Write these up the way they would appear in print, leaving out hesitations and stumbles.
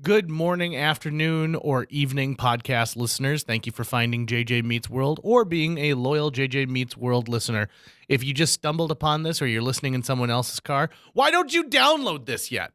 Good morning, afternoon, or evening podcast listeners. Thank you for finding JJ Meets World or being a loyal JJ Meets World listener. If you just stumbled upon this or you're listening in someone else's car, why don't you download this yet?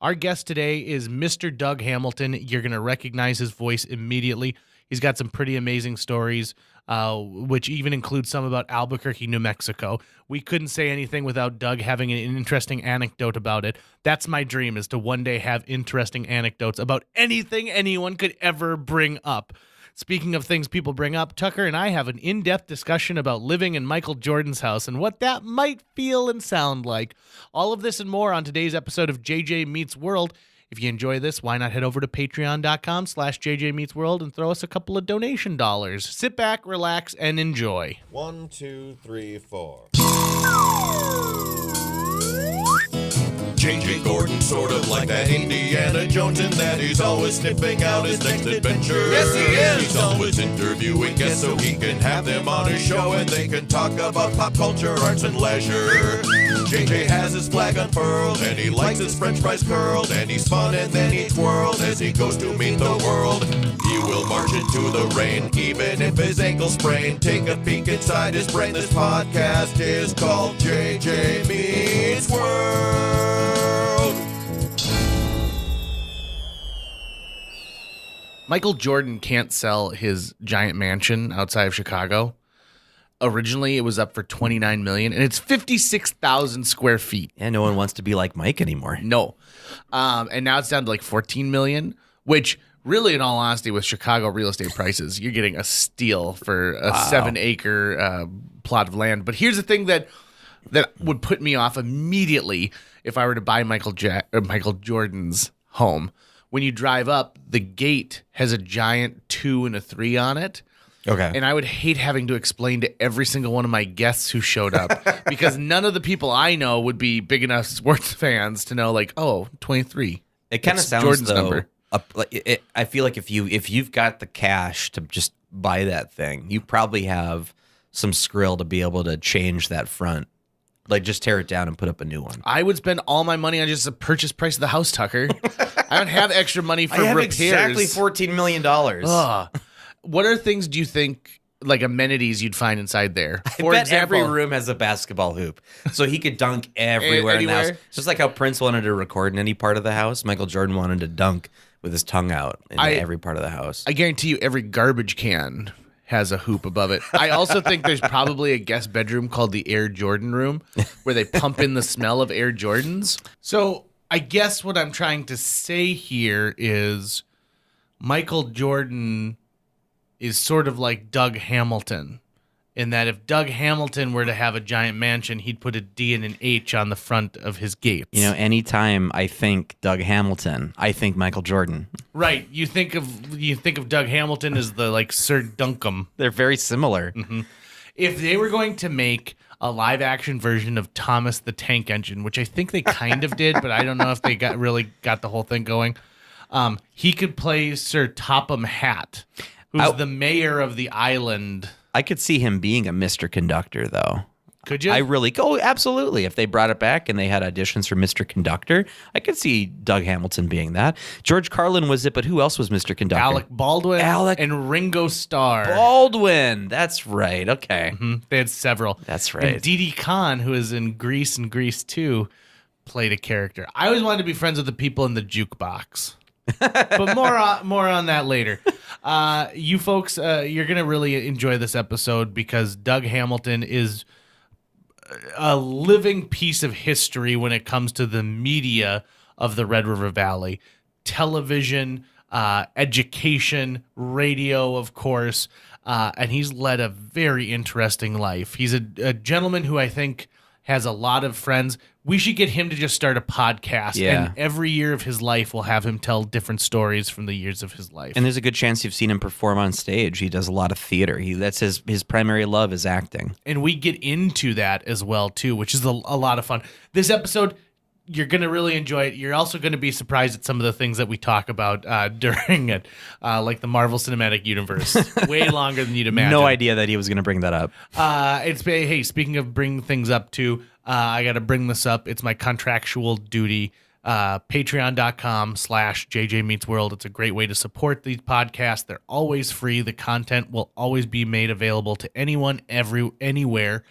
Our guest today is Mr. Doug Hamilton. You're going to recognize his voice immediately. He's got some pretty amazing stories, which even include some about Albuquerque, New Mexico. We couldn't say anything without Doug having an interesting anecdote about it. That's my dream, is to one day have interesting anecdotes about anything anyone could ever bring up. Speaking of things people bring up, Tucker and I have an in-depth discussion about living in Michael Jordan's house and what that might feel and sound like. All of this and more on today's episode of JJ Meets World. If you enjoy this, why not head over to patreon.com/JJMeetsWorld and throw us a couple of donation dollars. Sit back, relax, and enjoy. 1, 2, 3, 4. JJ Gordon, sort of like that Indiana Jones, in that he's always sniffing out his next adventure. Yes, he is. He's always interviewing guests so he can have them on his show and they can talk about pop culture, arts, and leisure. JJ has his flag unfurled and he likes his french fries curled, and he's fun and then he twirled as he goes to meet the world. He will march into the rain even if his ankle sprained. Take a peek inside his brain. This podcast is called JJ Meets World. Michael Jordan can't sell his giant mansion outside of Chicago. Originally, it was up for $29 million, and it's 56,000 square feet. Yeah, no one wants to be like Mike anymore. No. And now it's down to like $14 million, which really, in all honesty, with Chicago real estate prices, you're getting a steal for a 7-acre plot of land. But here's the thing that would put me off immediately if I were to buy Michael Jordan's home. When you drive up, the gate has a giant 2 and a 3 on it. Okay. And I would hate having to explain to every single one of my guests who showed up because none of the people I know would be big enough sports fans to know, like, oh, 23. It kind of sounds Jordan's though. Number. I feel like if you've got the cash to just buy that thing, you probably have some skrill to be able to change that front. Like, just tear it down and put up a new one. I would spend all my money on just the purchase price of the house, Tucker. I don't have extra money for I have repairs. exactly $14 million. What are things do you think, like amenities, you'd find inside there? I bet every room has a basketball hoop, so he could dunk everywhere in the house. Just like how Prince wanted to record in any part of the house, Michael Jordan wanted to dunk with his tongue out in every part of the house. I guarantee you every garbage can has a hoop above it. I also think there's probably a guest bedroom called the Air Jordan room where they pump in the smell of Air Jordans. So I guess what I'm trying to say here is Michael Jordan is sort of like Doug Hamilton, in that if Doug Hamilton were to have a giant mansion, he'd put a D and an H on the front of his gates. You know, anytime I think Doug Hamilton, I think Michael Jordan. Right. You think of Doug Hamilton as the like Sir Dunkum. They're very similar. Mm-hmm. If they were going to make a live action version of Thomas the Tank Engine, which I think they kind of did, but I don't know if they really got the whole thing going, he could play Sir Topham Hatt, who's the mayor of the island. I could see him being a Mr. Conductor, though. Could you? Absolutely. If they brought it back and they had auditions for Mr. Conductor, I could see Doug Hamilton being that. George Carlin was it, but who else was Mr. Conductor? Alec Baldwin and Ringo Starr. Baldwin. That's right. Okay. Mm-hmm. They had several. That's right. And Didi Khan, who is in Grease and Grease 2, played a character. I always wanted to be friends with the people in the jukebox. But more on that later. You folks, you're going to really enjoy this episode because Doug Hamilton is a living piece of history when it comes to the media of the Red River Valley. Television, education, radio, of course, and he's led a very interesting life. He's a gentleman who I think has a lot of friends. We should get him to just start a podcast. Yeah. And every year of his life, we'll have him tell different stories from the years of his life. And there's a good chance you've seen him perform on stage. He does a lot of theater. That's his primary love is acting. And we get into that as well, too, which is a lot of fun. This episode, you're going to really enjoy it. You're also going to be surprised at some of the things that we talk about during it, like the Marvel Cinematic Universe. Way longer than you'd imagine. No idea that he was going to bring that up. Hey, speaking of bringing things up, too, I got to bring this up. It's my contractual duty. Patreon.com/JJ Meets World. It's a great way to support these podcasts. They're always free. The content will always be made available to anyone, anywhere.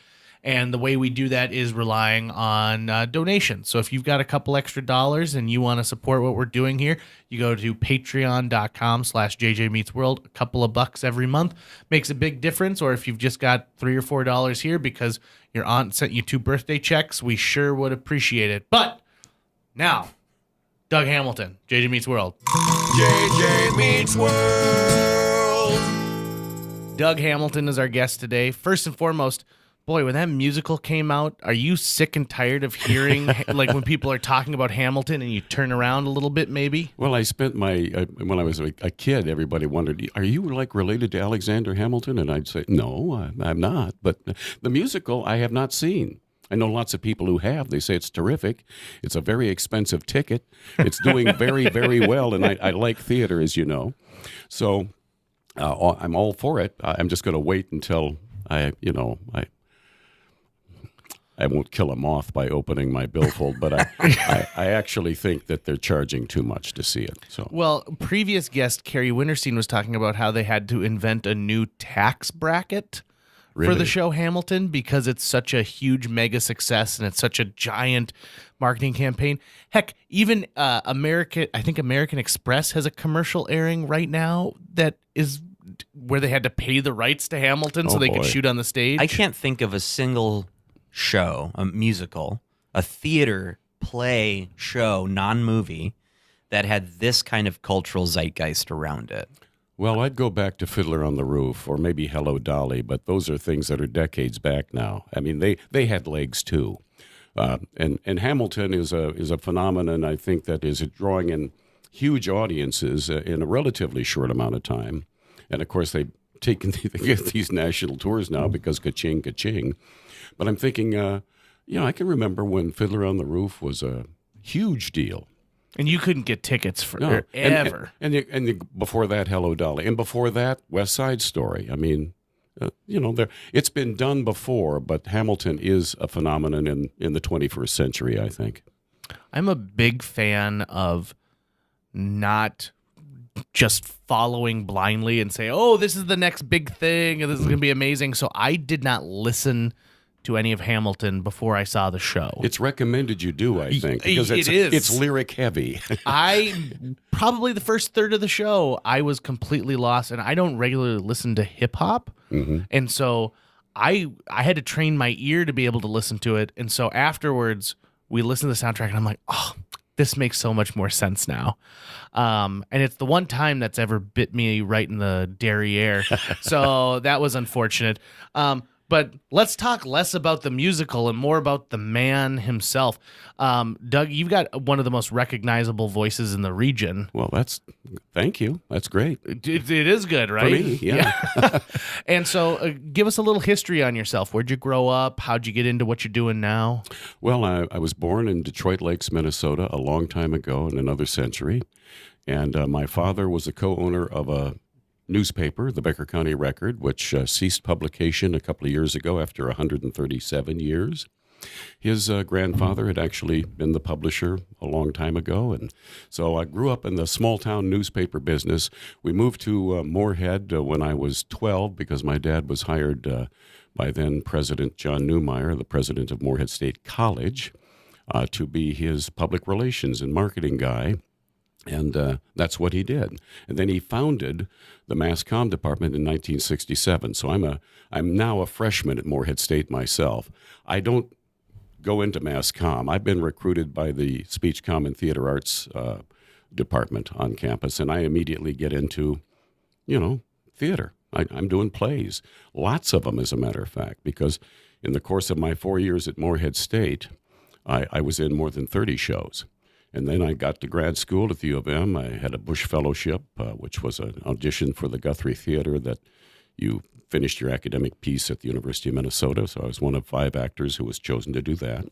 And the way we do that is relying on donations. So if you've got a couple extra dollars and you want to support what we're doing here, you go to patreon.com/JJ Meets World. A couple of bucks every month makes a big difference. Or if you've just got $3 or $4 here because your aunt sent you 2 birthday checks, we sure would appreciate it. But now, Doug Hamilton, JJ Meets World. JJ Meets World. Doug Hamilton is our guest today. First and foremost, boy, when that musical came out, are you sick and tired of hearing, like when people are talking about Hamilton and you turn around a little bit maybe? Well, I spent when I was a kid, everybody wondered, are you like related to Alexander Hamilton? And I'd say, no, I'm not. But the musical I have not seen. I know lots of people who have. They say it's terrific. It's a very expensive ticket. It's doing very, very well. And I like theater, as you know. So I'm all for it. I'm just going to wait until I won't kill a moth by opening my billfold, but I actually think that they're charging too much to see it. So, well, previous guest Carrie Winterstein was talking about how they had to invent a new tax bracket for the show Hamilton because it's such a huge mega success and it's such a giant marketing campaign. Heck, even American Express has a commercial airing right now that is where they had to pay the rights to Hamilton so they could shoot on the stage. I can't think of a single show, a musical, a theater play show, non-movie, that had this kind of cultural zeitgeist around it. Well, I'd go back to Fiddler on the Roof or maybe Hello, Dolly, but those are things that are decades back now. I mean, they had legs too. And Hamilton is a phenomenon, I think, that is drawing in huge audiences in a relatively short amount of time. And, of course, they get these national tours now because ka-ching, ka-ching. But I'm thinking, I can remember when Fiddler on the Roof was a huge deal. And you couldn't get tickets for ever. And before that, Hello, Dolly. And before that, West Side Story. I mean, it's been done before, but Hamilton is a phenomenon in the 21st century, I think. I'm a big fan of not just following blindly and say, oh, this is the next big thing and this is going to be amazing. So I did not listen to any of Hamilton before I saw the show. It's recommended you do, I think, because it's lyric heavy. Probably the first third of the show, I was completely lost, and I don't regularly listen to hip hop, and so I had to train my ear to be able to listen to it. And so afterwards, we listened to the soundtrack, and I'm like, oh, this makes so much more sense now. And it's the one time that's ever bit me right in the derriere, so that was unfortunate. But let's talk less about the musical and more about the man himself. Doug, you've got one of the most recognizable voices in the region. Well, thank you. That's great. It is good, right? For me, yeah. And so give us a little history on yourself. Where'd you grow up? How'd you get into what you're doing now? Well, I was born in Detroit Lakes, Minnesota, a long time ago in another century. And my father was a co-owner of a newspaper, the Becker County Record, which ceased publication a couple of years ago after 137 years. His grandfather had actually been the publisher a long time ago, and so I grew up in the small-town newspaper business. We moved to Morehead when I was 12 because my dad was hired by then President John Neumeier, the president of Morehead State College, to be his public relations and marketing guy. And that's what he did. And then he founded the Mass Comm department in 1967. So I'm now a freshman at Morehead State myself. I don't go into Mass Comm. I've been recruited by the Speech Comm and Theater Arts department on campus, and I immediately get into, theater. I'm doing plays, lots of them, as a matter of fact, because in the course of my 4 years at Morehead State, I was in more than 30 shows. And then I got to grad school at the U of M. I had a Bush Fellowship, which was an audition for the Guthrie Theater that you finished your academic piece at the University of Minnesota. So I was one of 5 actors who was chosen to do that.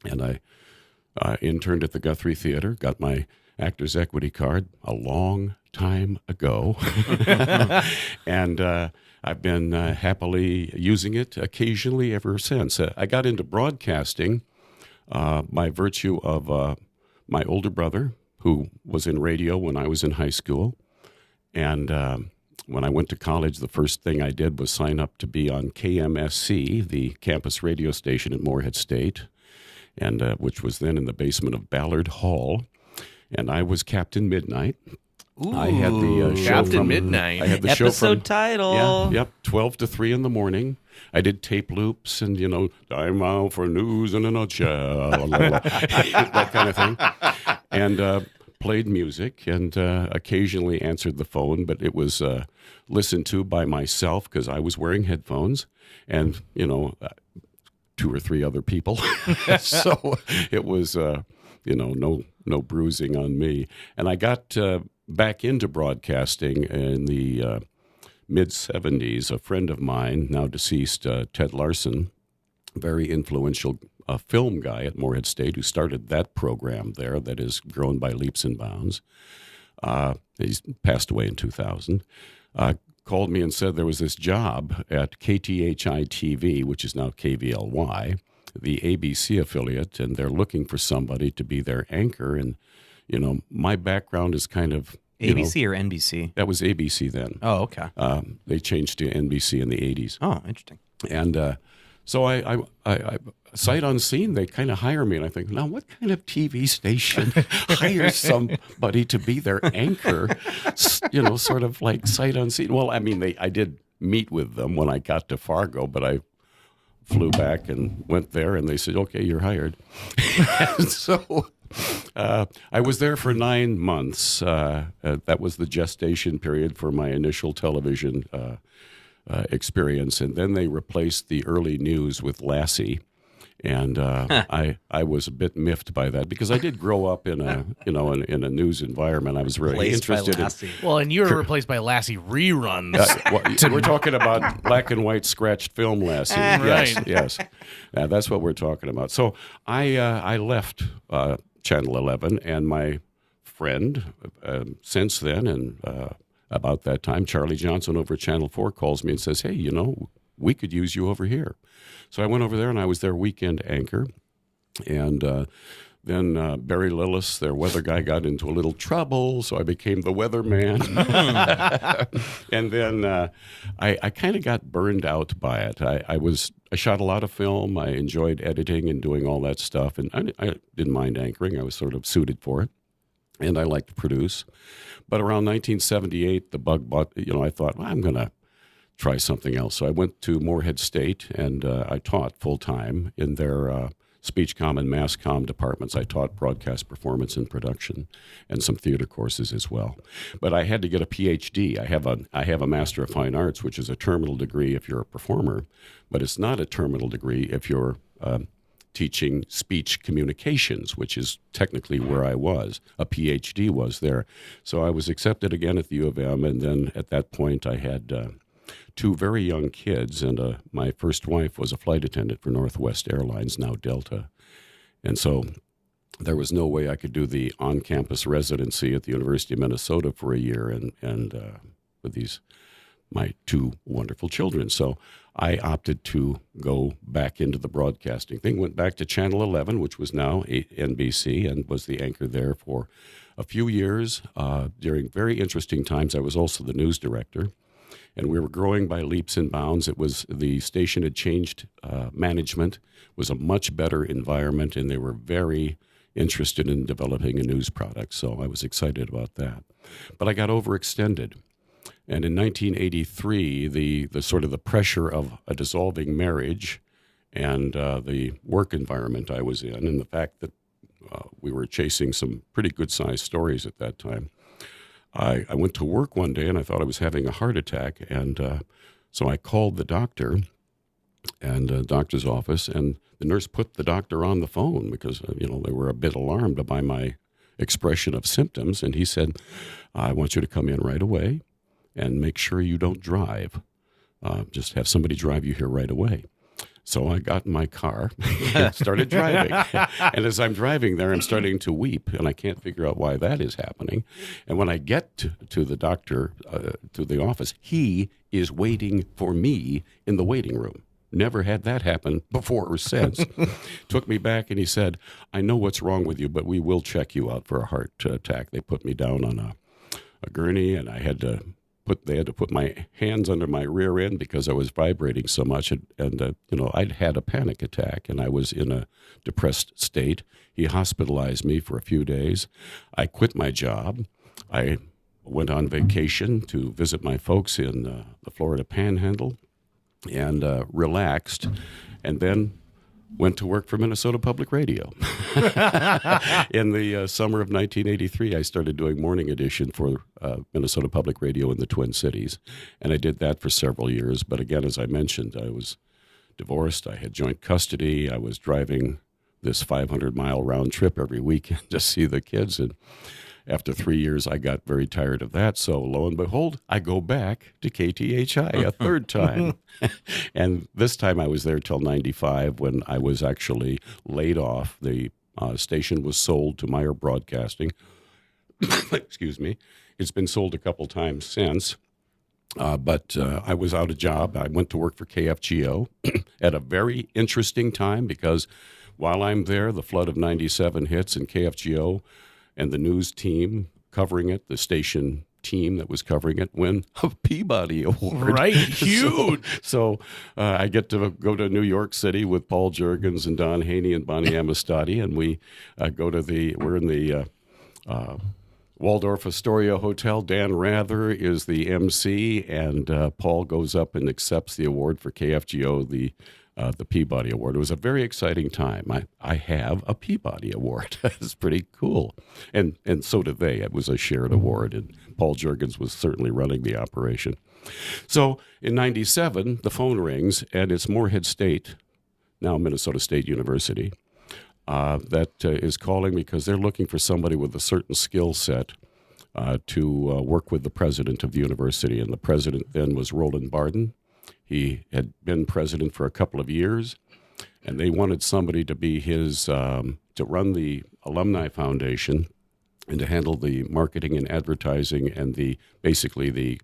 And I interned at the Guthrie Theater, got my Actors Equity card a long time ago. And I've been happily using it occasionally ever since. I got into broadcasting by virtue of my older brother, who was in radio when I was in high school. And when I went to college, the first thing I did was sign up to be on KMSC, the campus radio station at Morehead State, and which was then in the basement of Ballard Hall. And I was Captain Midnight. Ooh, I had the show Captain from Midnight. I had the episode show from, title. Yeah, yep, 12 to 3 in the morning. I did tape loops and, time out for news in a nutshell, that kind of thing. And played music and occasionally answered the phone, but it was listened to by myself because I was wearing headphones and, 2 or 3 other people. So it was, no bruising on me. And I got back into broadcasting in the mid-'70s. A friend of mine, now deceased, Ted Larson, very influential film guy at Morehead State who started that program there that has grown by leaps and bounds. He's passed away in 2000. Called me and said there was this job at KTHI-TV, which is now KVLY, the ABC affiliate, and they're looking for somebody to be their anchor. And, my background is kind of... ABC or NBC? That was ABC then. Oh, okay. They changed to NBC in the 80s. Oh, interesting. And so I sight unseen, they kind of hire me. And I think, now what kind of TV station hires somebody to be their anchor, sort of like sight unseen? Well, I mean, I did meet with them when I got to Fargo, but I flew back and went there, and they said, okay, you're hired. And so I was there for 9 months. That was the gestation period for my initial television experience. And then they replaced the early news with Lassie. And I was a bit miffed by that because I did grow up in a in a news environment. I was really interested in. Well, and you were replaced by Lassie reruns. We're talking about black and white scratched film Lassie. Right. Yes. That's what we're talking about. So I left Channel 11, and my friend since then and about that time, Charlie Johnson over at Channel 4 calls me and says, hey, we could use you over here. So I went over there, and I was their weekend anchor. And then Barry Lillis, their weather guy, got into a little trouble, so I became the weatherman. And then I kind of got burned out by it. I shot a lot of film. I enjoyed editing and doing all that stuff, and I didn't mind anchoring. I was sort of suited for it, and I liked to produce. But around 1978, the bug bought, I thought, well, I'm going to try something else. So I went to Morehead State, and I taught full-time in their speech comm and mass comm departments. I taught broadcast performance and production and some theater courses as well. But I had to get a PhD. I have a Master of Fine Arts, which is a terminal degree if you're a performer, but it's not a terminal degree if you're teaching speech communications, which is technically where I was. A PhD was there. So I was accepted again at the U of M, and then at that point I had 2 very young kids, and my first wife was a flight attendant for Northwest Airlines, now Delta. And so there was no way I could do the on-campus residency at the University of Minnesota for a year and with my 2 wonderful children. So I opted to go back into the broadcasting thing, went back to Channel 11, which was now NBC, and was the anchor there for a few years. During very interesting times, I was also the news director. And we were growing by leaps and bounds. The station had changed management, was a much better environment, and they were very interested in developing a news product. So I was excited about that. But I got overextended. And in 1983, the sort of the pressure of a dissolving marriage and the work environment I was in, and the fact that we were chasing some pretty good-sized stories at that time, I went to work one day, and I thought I was having a heart attack, and so I called the doctor and doctor's office, and the nurse put the doctor on the phone because, they were a bit alarmed by my expression of symptoms, and he said, I want you to come in right away and make sure you don't drive. Just have somebody drive you here right away. So I got in my car and started driving. And as I'm driving there, I'm starting to weep, and I can't figure out why that is happening. And when I get to the doctor, to the office, he is waiting for me in the waiting room. never had that happen before or since. Took me back and he said, I know what's wrong with you, but we will check you out for a heart attack. They put me down on a gurney, and they had to put my hands under my rear end because I was vibrating so much. And I'd had a panic attack, and I was in a depressed state. He hospitalized me for a few days. I quit my job. I went on vacation to visit my folks in the Florida Panhandle and relaxed, and then went to work for Minnesota Public Radio. In the summer of 1983, I started doing morning edition for Minnesota Public Radio in the Twin Cities, and I did that for several years. But again, as I mentioned, I was divorced. I had joint custody. I was driving this 500-mile round trip every weekend to see the kids, and after 3 years, I got very tired of that. So lo and behold, I go back to KTHI a third time. And this time I was there till 95 when I was actually laid off. The station was sold to Meyer Broadcasting. Excuse me. It's been sold a couple times since. But I was out of job. I went to work for KFGO at a very interesting time because while I'm there, the flood of 97 hits, and KFGO and the news team covering it, the station team that was covering it, win a Peabody Award. Right, huge. So I get to go to New York City with Paul Juergens and Don Haney and Bonnie Amistadi, and we're in the Waldorf Astoria Hotel. Dan Rather is the MC, and Paul goes up and accepts the award for KFGO, the Peabody Award. It was a very exciting time. I have a Peabody Award. It's pretty cool. And so did they. It was a shared award, and Paul Juergens was certainly running the operation. So in 97, the phone rings, and it's Morehead State, now Minnesota State University, that is calling because they're looking for somebody with a certain skill set to work with the president of the university. And the president then was Roland Barden. He had been president for a couple of years, and they wanted somebody to be his, to run the Alumni Foundation and to handle the marketing and advertising and be the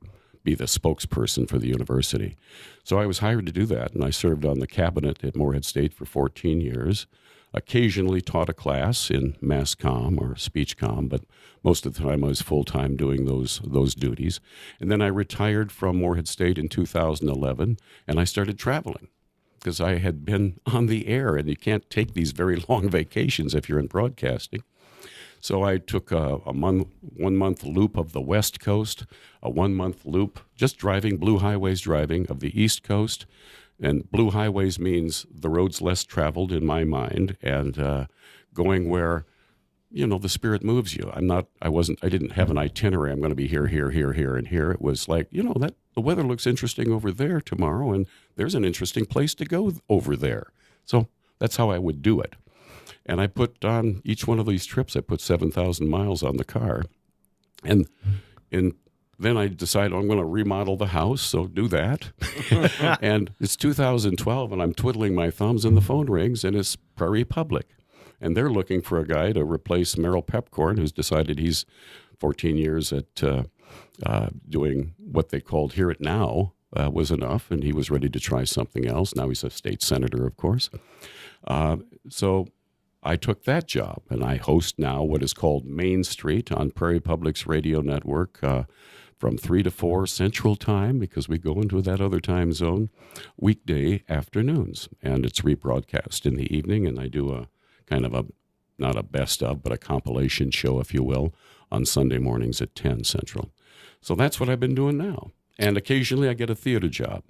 spokesperson for the university. So I was hired to do that, and I served on the cabinet at Morehead State for 14 years, occasionally taught a class in mass comm or speech comm, but most of the time I was full-time doing those duties. And then I retired from Morehead State in 2011, and I started traveling because I had been on the air, and you can't take these very long vacations if you're in broadcasting. So I took a 1 month loop of the West Coast, a 1 month loop, just Blue Highways driving of the East Coast. And Blue Highways means the roads less traveled in my mind, and going where, the spirit moves you. I didn't have an itinerary. I'm going to be here, here, here, here, and here. It was like, that the weather looks interesting over there tomorrow, and there's an interesting place to go over there. So that's how I would do it. And I put on each one of these trips, I put 7,000 miles on the car. And then I decided I'm going to remodel the house, so do that. And it's 2012, and I'm twiddling my thumbs, and the phone rings, and it's Prairie Public. And they're looking for a guy to replace Merrill Pepcorn, who's decided he's 14 years at doing what they called Hear It Now was enough, and he was ready to try something else. Now he's a state senator, of course. So I took that job, and I host now what is called Main Street on Prairie Public's radio network from 3 to 4 Central Time, because we go into that other time zone, weekday afternoons. And it's rebroadcast in the evening, and I do a kind of not a best of, but a compilation show, if you will, on Sunday mornings at 10 Central. So that's what I've been doing now. And occasionally I get a theater job,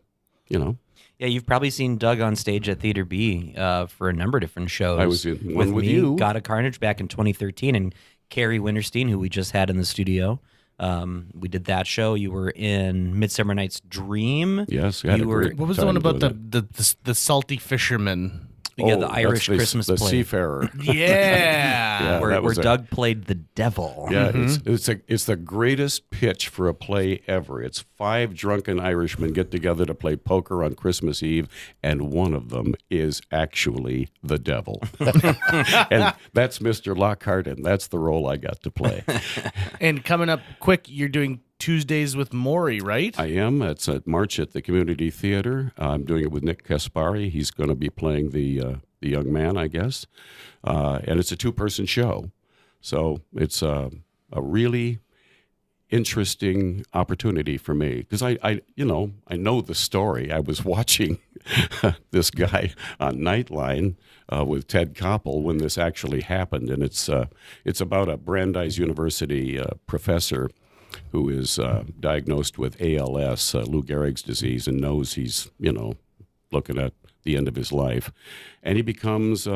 Yeah, you've probably seen Doug on stage at Theater B for a number of different shows. I was in one with you. God of Carnage back in 2013, and Carrie Winterstein, who we just had in the studio. We did that show. You were in Midsummer Night's Dream. Yes, what was the one about the salty fisherman? Yeah, the Irish Christmas the play. Seafarer. Yeah, where Doug played the devil. Yeah, it's the greatest pitch for a play ever. It's 5 drunken Irishmen get together to play poker on Christmas Eve, and one of them is actually the devil. And that's Mr. Lockhart, and that's the role I got to play. And coming up quick, you're doing Tuesdays with Maury, right? I am. It's at March at the Community Theater. I'm doing it with Nick Kaspari. He's going to be playing the young man, I guess. And it's a 2-person show. So it's a really interesting opportunity for me because I know the story. I was watching this guy on Nightline with Ted Koppel when this actually happened, and it's about a Brandeis University professor who is diagnosed with ALS, Lou Gehrig's disease, and knows he's looking at the end of his life, and he becomes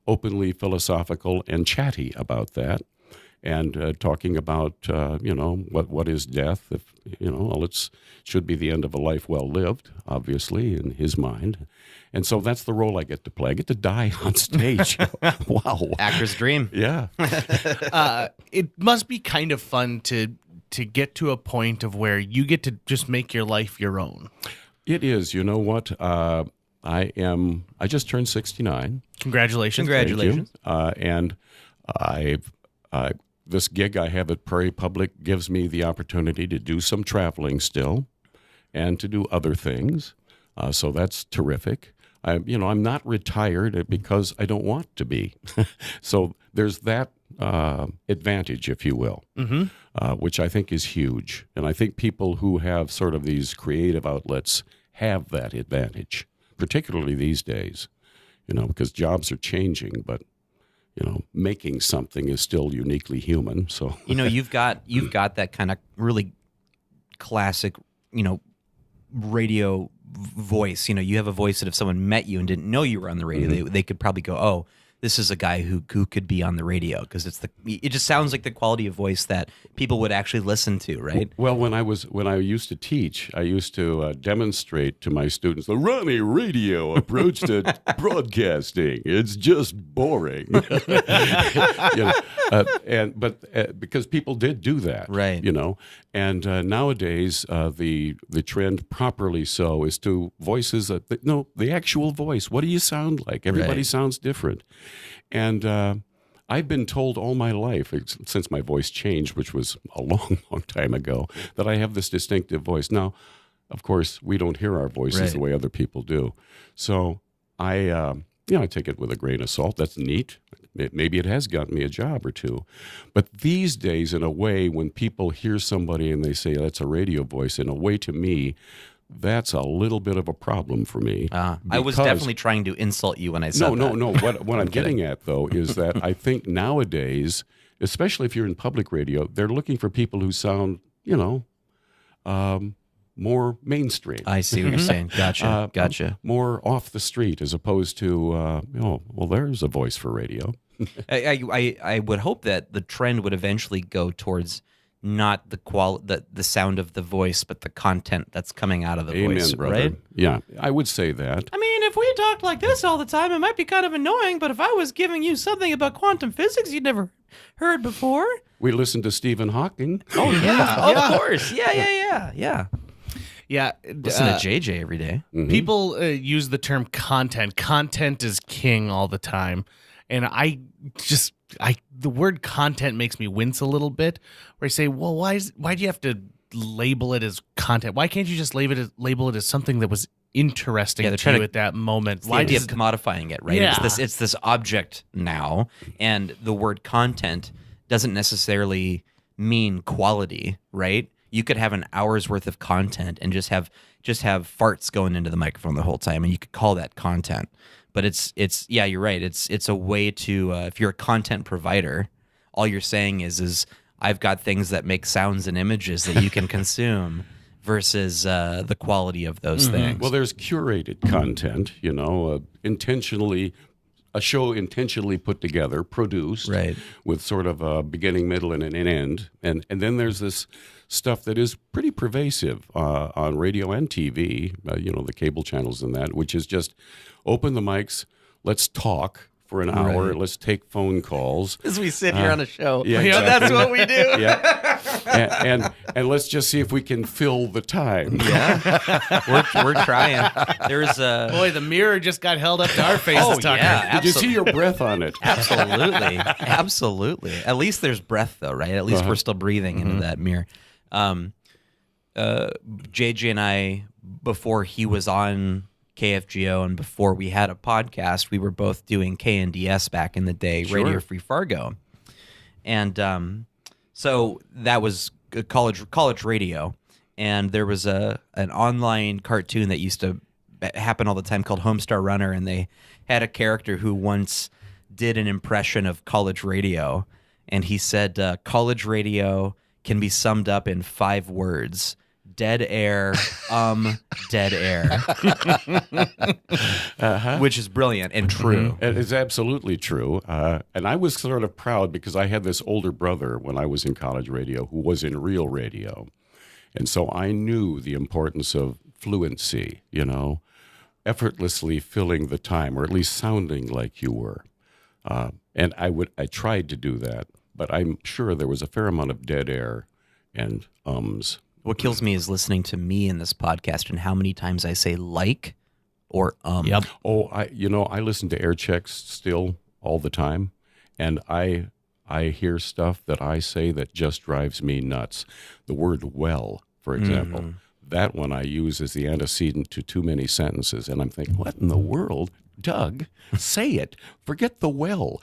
openly philosophical and chatty about that. And talking about, what is death? If it should be the end of a life well lived, obviously, in his mind. And so that's the role I get to play. I get to die on stage. Wow. Actor's dream. Yeah. It must be kind of fun to get to a point of where you get to just make your life your own. It is. You know what? I just turned 69. Congratulations. Congratulations. And this gig I have at Prairie Public gives me the opportunity to do some traveling still and to do other things. So that's terrific. I'm not retired because I don't want to be. So there's that advantage, if you will, which I think is huge. And I think people who have sort of these creative outlets have that advantage, particularly these days, because jobs are changing, but making something is still uniquely human. So you've got that kind of really classic, radio voice. You have a voice that if someone met you and didn't know you were on the radio, they could probably go, "Oh, this is a guy who could be on the radio," because it just sounds like the quality of voice that people would actually listen to, right? Well, when I used to teach, I used to demonstrate to my students the Ronnie radio approach to broadcasting. It's just boring, because people did do that, right? And nowadays the trend, properly so, is to voices that the actual voice. What do you sound like? Everybody sounds different. And I've been told all my life, since my voice changed, which was a long, long time ago, that I have this distinctive voice. Now, of course, we don't hear our voices the way other people do. So I take it with a grain of salt. That's neat. Maybe it has gotten me a job or two. But these days, in a way, when people hear somebody and they say, that's a radio voice, in a way, to me, that's a little bit of a problem for me. I was definitely trying to insult you when I said that. No. What I'm getting at, though, is that I think nowadays, especially if you're in public radio, they're looking for people who sound, more mainstream. I see what you're saying. Gotcha. More off the street, as opposed to, there's a voice for radio. I would hope that the trend would eventually go towards not the sound of the voice, but the content that's coming out of the voice, brother. Right? Yeah, I would say that. I mean, if we talked like this all the time, it might be kind of annoying, but if I was giving you something about quantum physics you'd never heard before. We listened to Stephen Hawking. Oh, yeah, of course. Yeah. Yeah. Listen to JJ every day. People use the term content. Content is king all the time. And the word content makes me wince a little bit, where I say, well, why do you have to label it as content? Why can't you just label it as something that was interesting to you at that moment? The idea of commodifying it, right? Yeah. It's this object now, and the word content doesn't necessarily mean quality, right? You could have an hour's worth of content and just have farts going into the microphone the whole time, and you could call that content. But it's you're right. It's a way to if you're a content provider, all you're saying is I've got things that make sounds and images that you can consume versus the quality of those things. Well, there's curated content, a show intentionally put together, produced, right, with sort of a beginning, middle, and an end. And then there's this stuff that is pretty pervasive on radio and TV, the cable channels and that, which is just open the mics, let's talk for an hour, let's take phone calls. As we sit here on a show. Yeah, exactly. That's what we do. Yeah. And let's just see if we can fill the time. Yeah, we're trying. There's boy, the mirror just got held up to our faces. Yeah, Did you see your breath on it? Absolutely. At least there's breath, though, right? At least we're still breathing into that mirror. JJ and I, before he was on KFGO and before we had a podcast, we were both doing KNDS back in the day, Sure. Radio Free Fargo. And so that was a college radio. And there was an online cartoon that used to happen all the time called Homestar Runner, and they had a character who once did an impression of college radio, and he said college radio can be summed up in 5 words: dead air, dead air. Which is brilliant and true. It is absolutely true. And I was sort of proud because I had this older brother when I was in college radio who was in real radio. And so I knew the importance of fluency, effortlessly filling the time, or at least sounding like you were. And I tried to do that, but I'm sure there was a fair amount of dead air and ums. What kills me is listening to me in this podcast and how many times I say like or Yep. Oh, I listen to air checks still all the time, and I hear stuff that I say that just drives me nuts. The word well, for example, that one I use as the antecedent to too many sentences, and I'm thinking, what in the world? Doug, say it. Forget the well.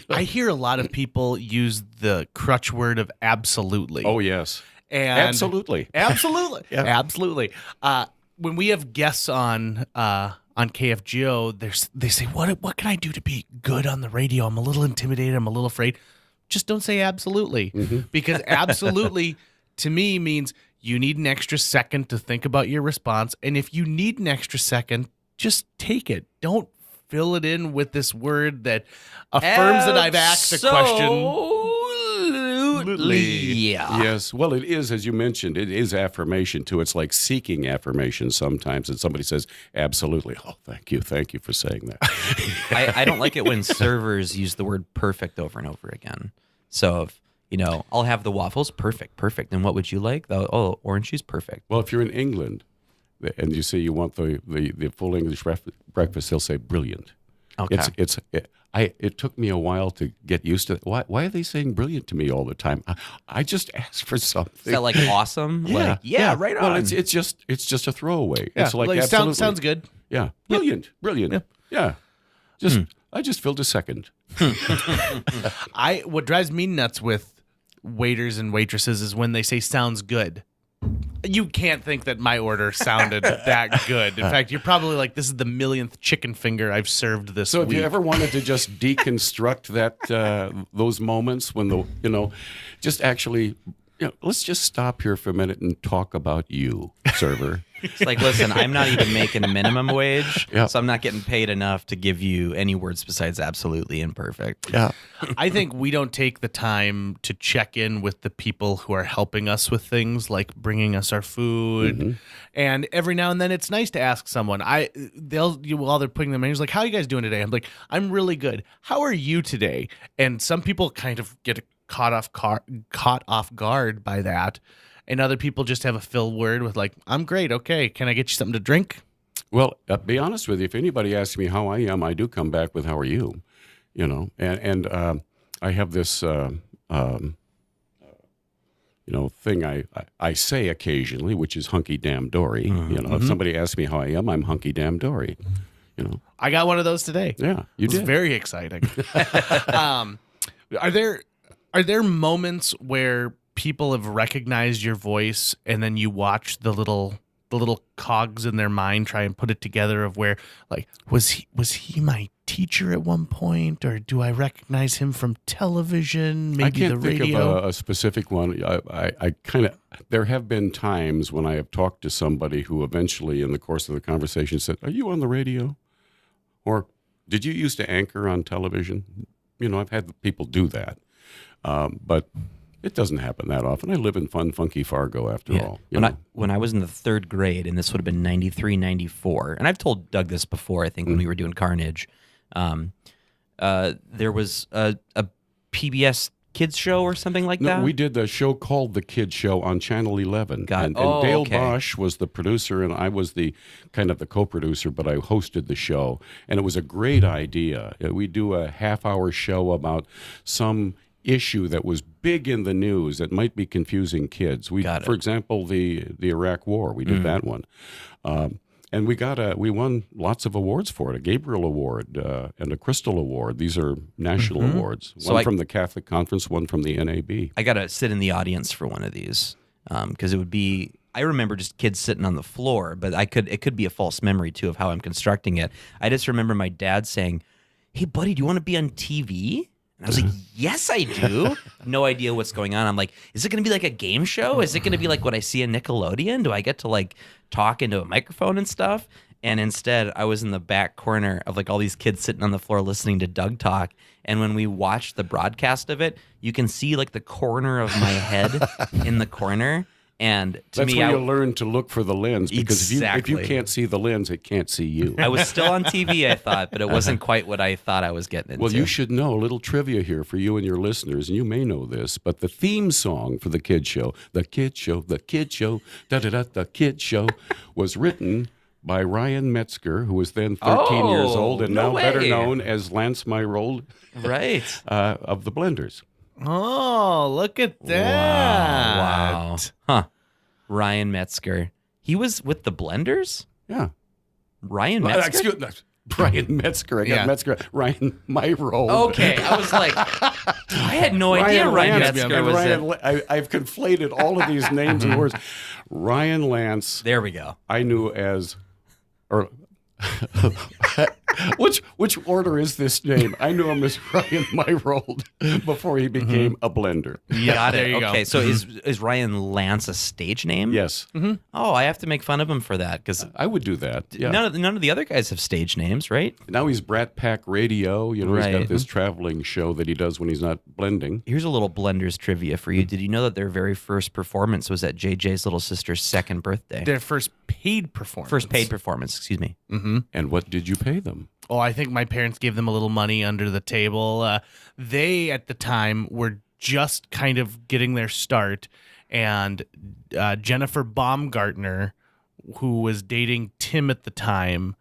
I hear a lot of people use the crutch word of absolutely. Oh, yes. And Absolutely. Absolutely. Yeah. Absolutely. When we have guests on KFGO, they say, what can I do to be good on the radio? I'm a little intimidated. I'm a little afraid. Just don't say absolutely. Because absolutely to me means you need an extra second to think about your response. And if you need an extra second, just take it. Don't fill it in with this word that affirms that I've asked a question. Yeah. Yes. Well, it is, as you mentioned, it is affirmation, too. It's like seeking affirmation sometimes, and somebody says, absolutely. Oh, thank you. Thank you for saying that. I don't like it when servers use the word perfect over and over again. So, if, I'll have the waffles, perfect. And what would you like? Oh, orange juice, perfect. Well, if you're in England and you say you want the full English breakfast, they'll say brilliant. Okay. It took me a while to get used to it. Why are they saying brilliant to me all the time? I just asked for something. Is that like awesome? Yeah, Like, yeah, right on. Well, it's just a throwaway. Yeah, It's like like, absolutely. sounds good. Yeah, brilliant. Yeah. I just filled a second. What drives me nuts with waiters and waitresses is when they say sounds good. You can't think that my order sounded that good. In fact, you're probably like, this is the millionth chicken finger I've served this So week. if you ever wanted to just deconstruct those moments when just actually, let's just stop here for a minute and talk about you, server. It's like, listen, I'm not even making a minimum wage, Yeah. so I'm not getting paid enough to give you any words besides absolutely and perfect. Yeah. I think we don't take the time to check in with the people who are helping us with things like bringing us our food. And every now and then it's nice to ask someone. While they're putting them in, he's like, how are you guys doing today? I'm like, I'm really good. How are you today? And some people kind of get caught off guard by that. And other people just have a fill word with like, I'm great. Okay. Can I get you something to drink? Well, be honest with you. If anybody asks me how I am, I do come back with how are you, And I have this, thing I say occasionally, which is hunky damn dory. If somebody asks me how I am, I'm hunky damn dory. I got one of those today. Yeah, you It was did. very exciting. Are there moments where people have recognized your voice and then you watch the little cogs in their mind try and put it together of where, like, was he my teacher at one point, or do I recognize him from television, maybe I can't the think radio? of a specific one. I kind of, there have been times when I have talked to somebody who eventually in the course of the conversation said, are you on the radio? Or did you used to anchor on television? I've had people do that. But it doesn't happen that often. I live in fun, funky Fargo after all. When I was in the 3rd grade, and this would have been 93, 94, and I've told Doug this before, I think, when we were doing Carnage, there was a PBS kids show or something like that? We did a show called The Kid Show on Channel 11. And Dale Bosch was the producer, and I was the kind of the co-producer, but I hosted the show. And it was a great idea. We do a half-hour show about some issue that was big in the news that might be confusing kids. Got it. For example, the Iraq War. We did that one. And we won lots of awards for it, a Gabriel Award and a Crystal Award. These are national awards. One from the Catholic Conference, one from the NAB. I got to sit in the audience for one of these because it would be, I remember just kids sitting on the floor, but it could be a false memory too of how I'm constructing it. I just remember my dad saying, "Hey buddy, do you want to be on TV?" And I was like, "Yes, I do." No idea what's going on. I'm like, is it going to be like a game show? Is it going to be like what I see in Nickelodeon? Do I get to like talk into a microphone and stuff? And instead, I was in the back corner of like all these kids sitting on the floor listening to Doug talk. And when we watched the broadcast of it, you can see like the corner of my head in the corner. And That's where you learn to look for the lens, because if you can't see the lens, it can't see you. I was still on TV, I thought, but it wasn't quite what I thought I was getting into. Well, you should know a little trivia here for you and your listeners, and you may know this, but the theme song for the Kid Show, the Kid Show, the Kid Show, da-da-da, the Kid Show, was written by Ryan Metzger, who was then 13 years old and now better known as Lance Myrold right. of the Blenders. Oh, look at that. Wow. Huh. Ryan Metzger. He was with the Blenders? Yeah. Ryan Metzger? Excuse me. Brian Metzger. I got Metzger. Ryan Myrold. Okay. I was like, I had no idea Ryan Metzger was I've conflated all of these names and words. Ryan Lance. There we go. I knew as... or which order is this name? I knew him as Ryan Myrold before he became a blender. Got it. There you Okay, go. so is Ryan Lance a stage name? Yes. Oh, I have to make fun of him for that because I would do that. Yeah. none of the other guys have stage names, right? Now he's Brat Pack Radio. You know, he's Right. got this traveling show that he does when he's not blending. Here's a little Blenders trivia for you. Did you know that their very first performance was at JJ's little sister's second birthday? Their first paid performance. First paid performance, excuse me. And what did you pay them? Oh, I think my parents gave them a little money under the table. They, at the time, were just kind of getting their start. And Jennifer Baumgartner, who was dating Tim at the time,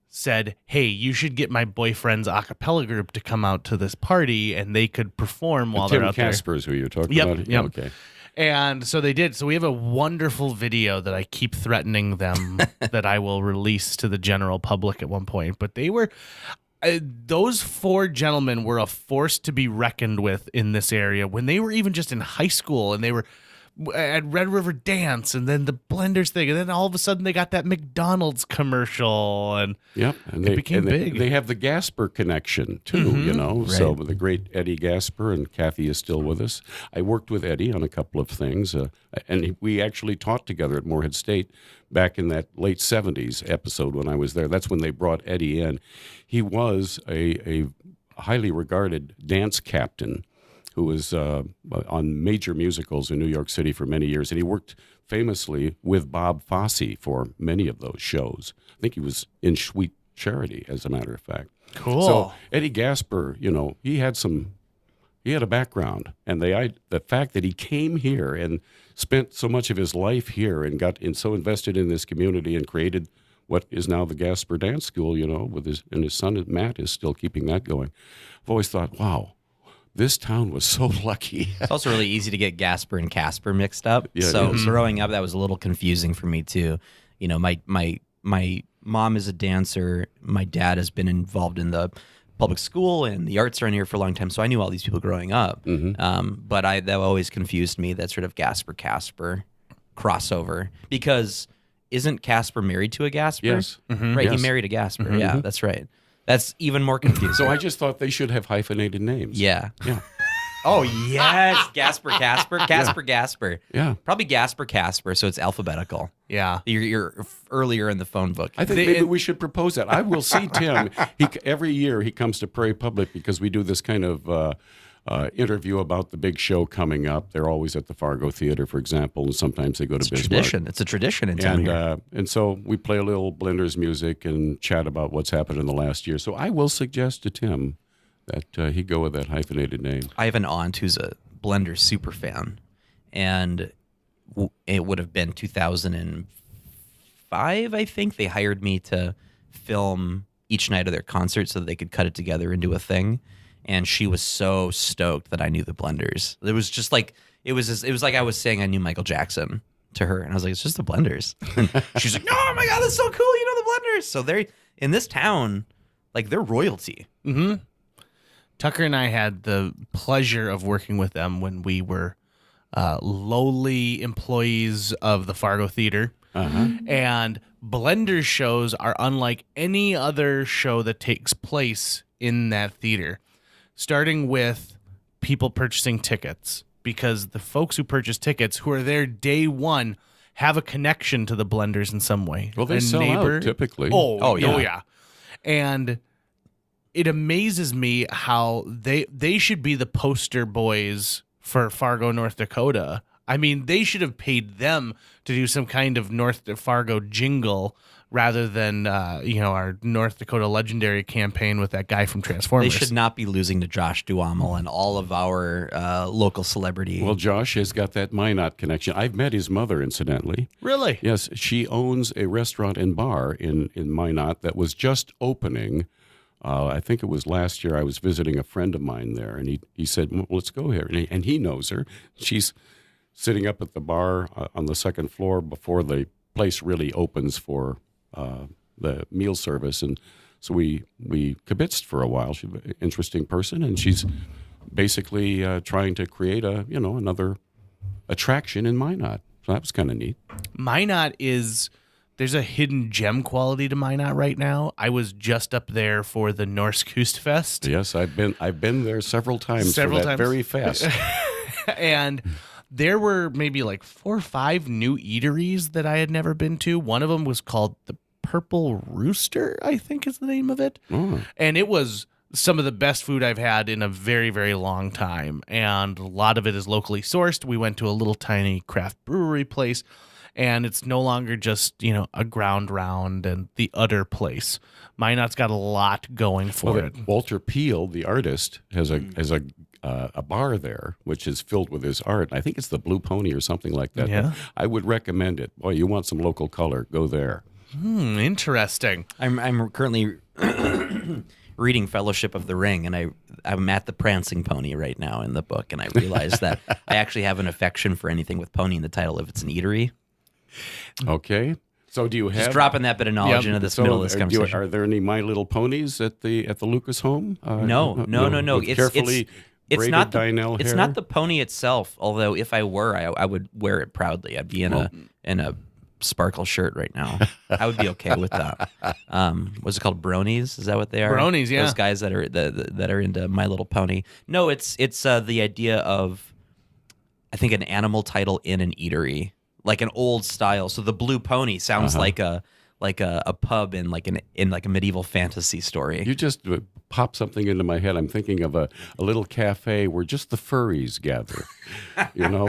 said, "Hey, you should get my boyfriend's a cappella group to come out to this party, and they could perform while they're out Tim Casper is who you're talking Yep, about? yep. Okay. And so they did. So we have a wonderful video that I keep threatening them that I will release to the general public at one point. But they were, those four gentlemen were a force to be reckoned with in this area when they were even just in high school, and they were at Red River Dance and then the Blenders thing. And then all of a sudden they got that McDonald's commercial, and Yep, and it became big. They have the Gasper Connection too, you know. Right. So the great Eddie Gasper, and Kathy is still with us. I worked with Eddie on a couple of things, and we actually taught together at Morehead State back in that late '70s episode when I was there. That's when they brought Eddie in. He was a highly regarded dance captain who was on major musicals in New York City for many years, and he worked famously with Bob Fosse for many of those shows. I think he was in Sweet Charity, as a matter of fact. Cool. So Eddie Gasper, you know, he had a background, and the fact that he came here and spent so much of his life here and got so invested in this community and created what is now the Gasper Dance School, you know, and his son Matt is still keeping that going. I've always thought, wow, this town was so lucky. It's also really easy to get Gasper and Casper mixed up. Yeah, so it is. growing up, that was a little confusing for me too. You know, my mom is a dancer. My dad has been involved in the public school and the arts around here for a long time. So I knew all these people growing up. But that always confused me, that sort of Gasper crossover, because isn't Casper married to a Gasper? Yes. Right. Yes. He married a Gasper. Yeah, that's right. That's even more confusing. So I just thought they should have hyphenated names. Yeah. Yeah. Oh, yes. Gasper. Gasper. Yeah. Probably Gasper, so it's alphabetical. Yeah. You're earlier in the phone book. I think maybe we should propose that. I will see Tim. Every year he comes to Prairie Public because we do this kind of interview about the big show coming up. They're always at the Fargo Theater, for example, and sometimes they go to Bismarck. Tradition. It's a tradition in town here. And so we play a little Blenders music and chat about what's happened in the last year. So I will suggest to Tim that he go with that hyphenated name. I have an aunt who's a Blender super fan, and it would have been 2005, I think. They hired me to film each night of their concert so that they could cut it together into a thing. and she was so stoked that I knew the blenders. It was just like it was like I was saying I knew Michael Jackson to her, and I was like, it's just the blenders. She's like, no, oh my god, that's so cool, you know the blenders. So they're in this town, like they're royalty. Mm-hmm. Tucker and I had the pleasure of working with them when we were lowly employees of the Fargo Theater. And Blender shows are unlike any other show that takes place in that theater, starting with people purchasing tickets, because the folks who purchase tickets who are there day one have a connection to the Blenders in some way. Well, they sell out typically. Oh, yeah. And it amazes me how they should be the poster boys for Fargo, North Dakota. I mean, they should have paid them to do some kind of North Fargo jingle rather than, our North Dakota legendary campaign with that guy from Transformers. They should not be losing to Josh Duhamel and all of our local celebrity. Well, Josh has got that Minot connection. I've met his mother, incidentally. Really? Yes, she owns a restaurant and bar in Minot that was just opening. I think it was last year. I was visiting a friend of mine there, and he said, well, let's go here. And he knows her. She's sitting up at the bar on the second floor before the place really opens for the meal service. And so we kibitzed for a while. She's an interesting person, and she's basically trying to create another attraction in Minot. So that was kind of neat. Minot there's a hidden gem quality to Minot right now. I was just up there for the Norse Kustfest. Yes, I've been there several times. Very fast. And there were maybe like 4 or 5 new eateries that I had never been to. One of them was called the Purple Rooster, I think is the name of it. Oh. And it was some of the best food I've had in a very, very long time. And a lot of it is locally sourced. We went to a little tiny craft brewery place, and it's no longer just, a ground round and the other place. Minot's got a lot going for it. Walter Peel, the artist, has a bar there, which is filled with his art. I think it's the Blue Pony or something like that. Yeah. I would recommend it. Boy, you want some local color, go there. Interesting. I'm currently reading Fellowship of the Ring, and I'm at the Prancing Pony right now in the book, and I realized that I actually have an affection for anything with pony in the title if it's an eatery. Okay. So do you have... Just dropping that bit of knowledge into this middle of this conversation. Are there any My Little Ponies at the Lucas home? No. It's not the pony itself. Although if I were, I would wear it proudly. I'd be in a sparkle shirt right now. I would be okay with that. What's it called? Bronies? Is that what they are? Bronies, yeah. Those guys that are that are into My Little Pony. No, it's the idea of, I think, an animal title in an eatery, like an old style. So the Blue Pony sounds like a pub in a medieval fantasy story. You just pop something into my head. I'm thinking of a little cafe where just the furries gather,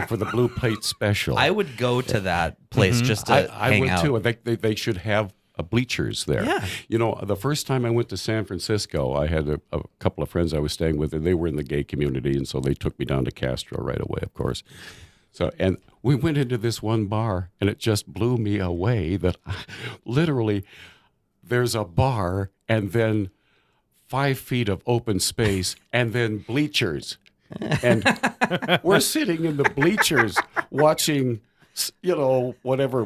for the Blue Plate special. I would go to that place just to hang out. I would too. They should have bleachers there. Yeah. The first time I went to San Francisco, I had a couple of friends I was staying with, and they were in the gay community, and so they took me down to Castro right away, of course. So, and we went into this one bar, and it just blew me away that literally there's a bar and then 5 feet of open space and then bleachers. And we're sitting in the bleachers watching, whatever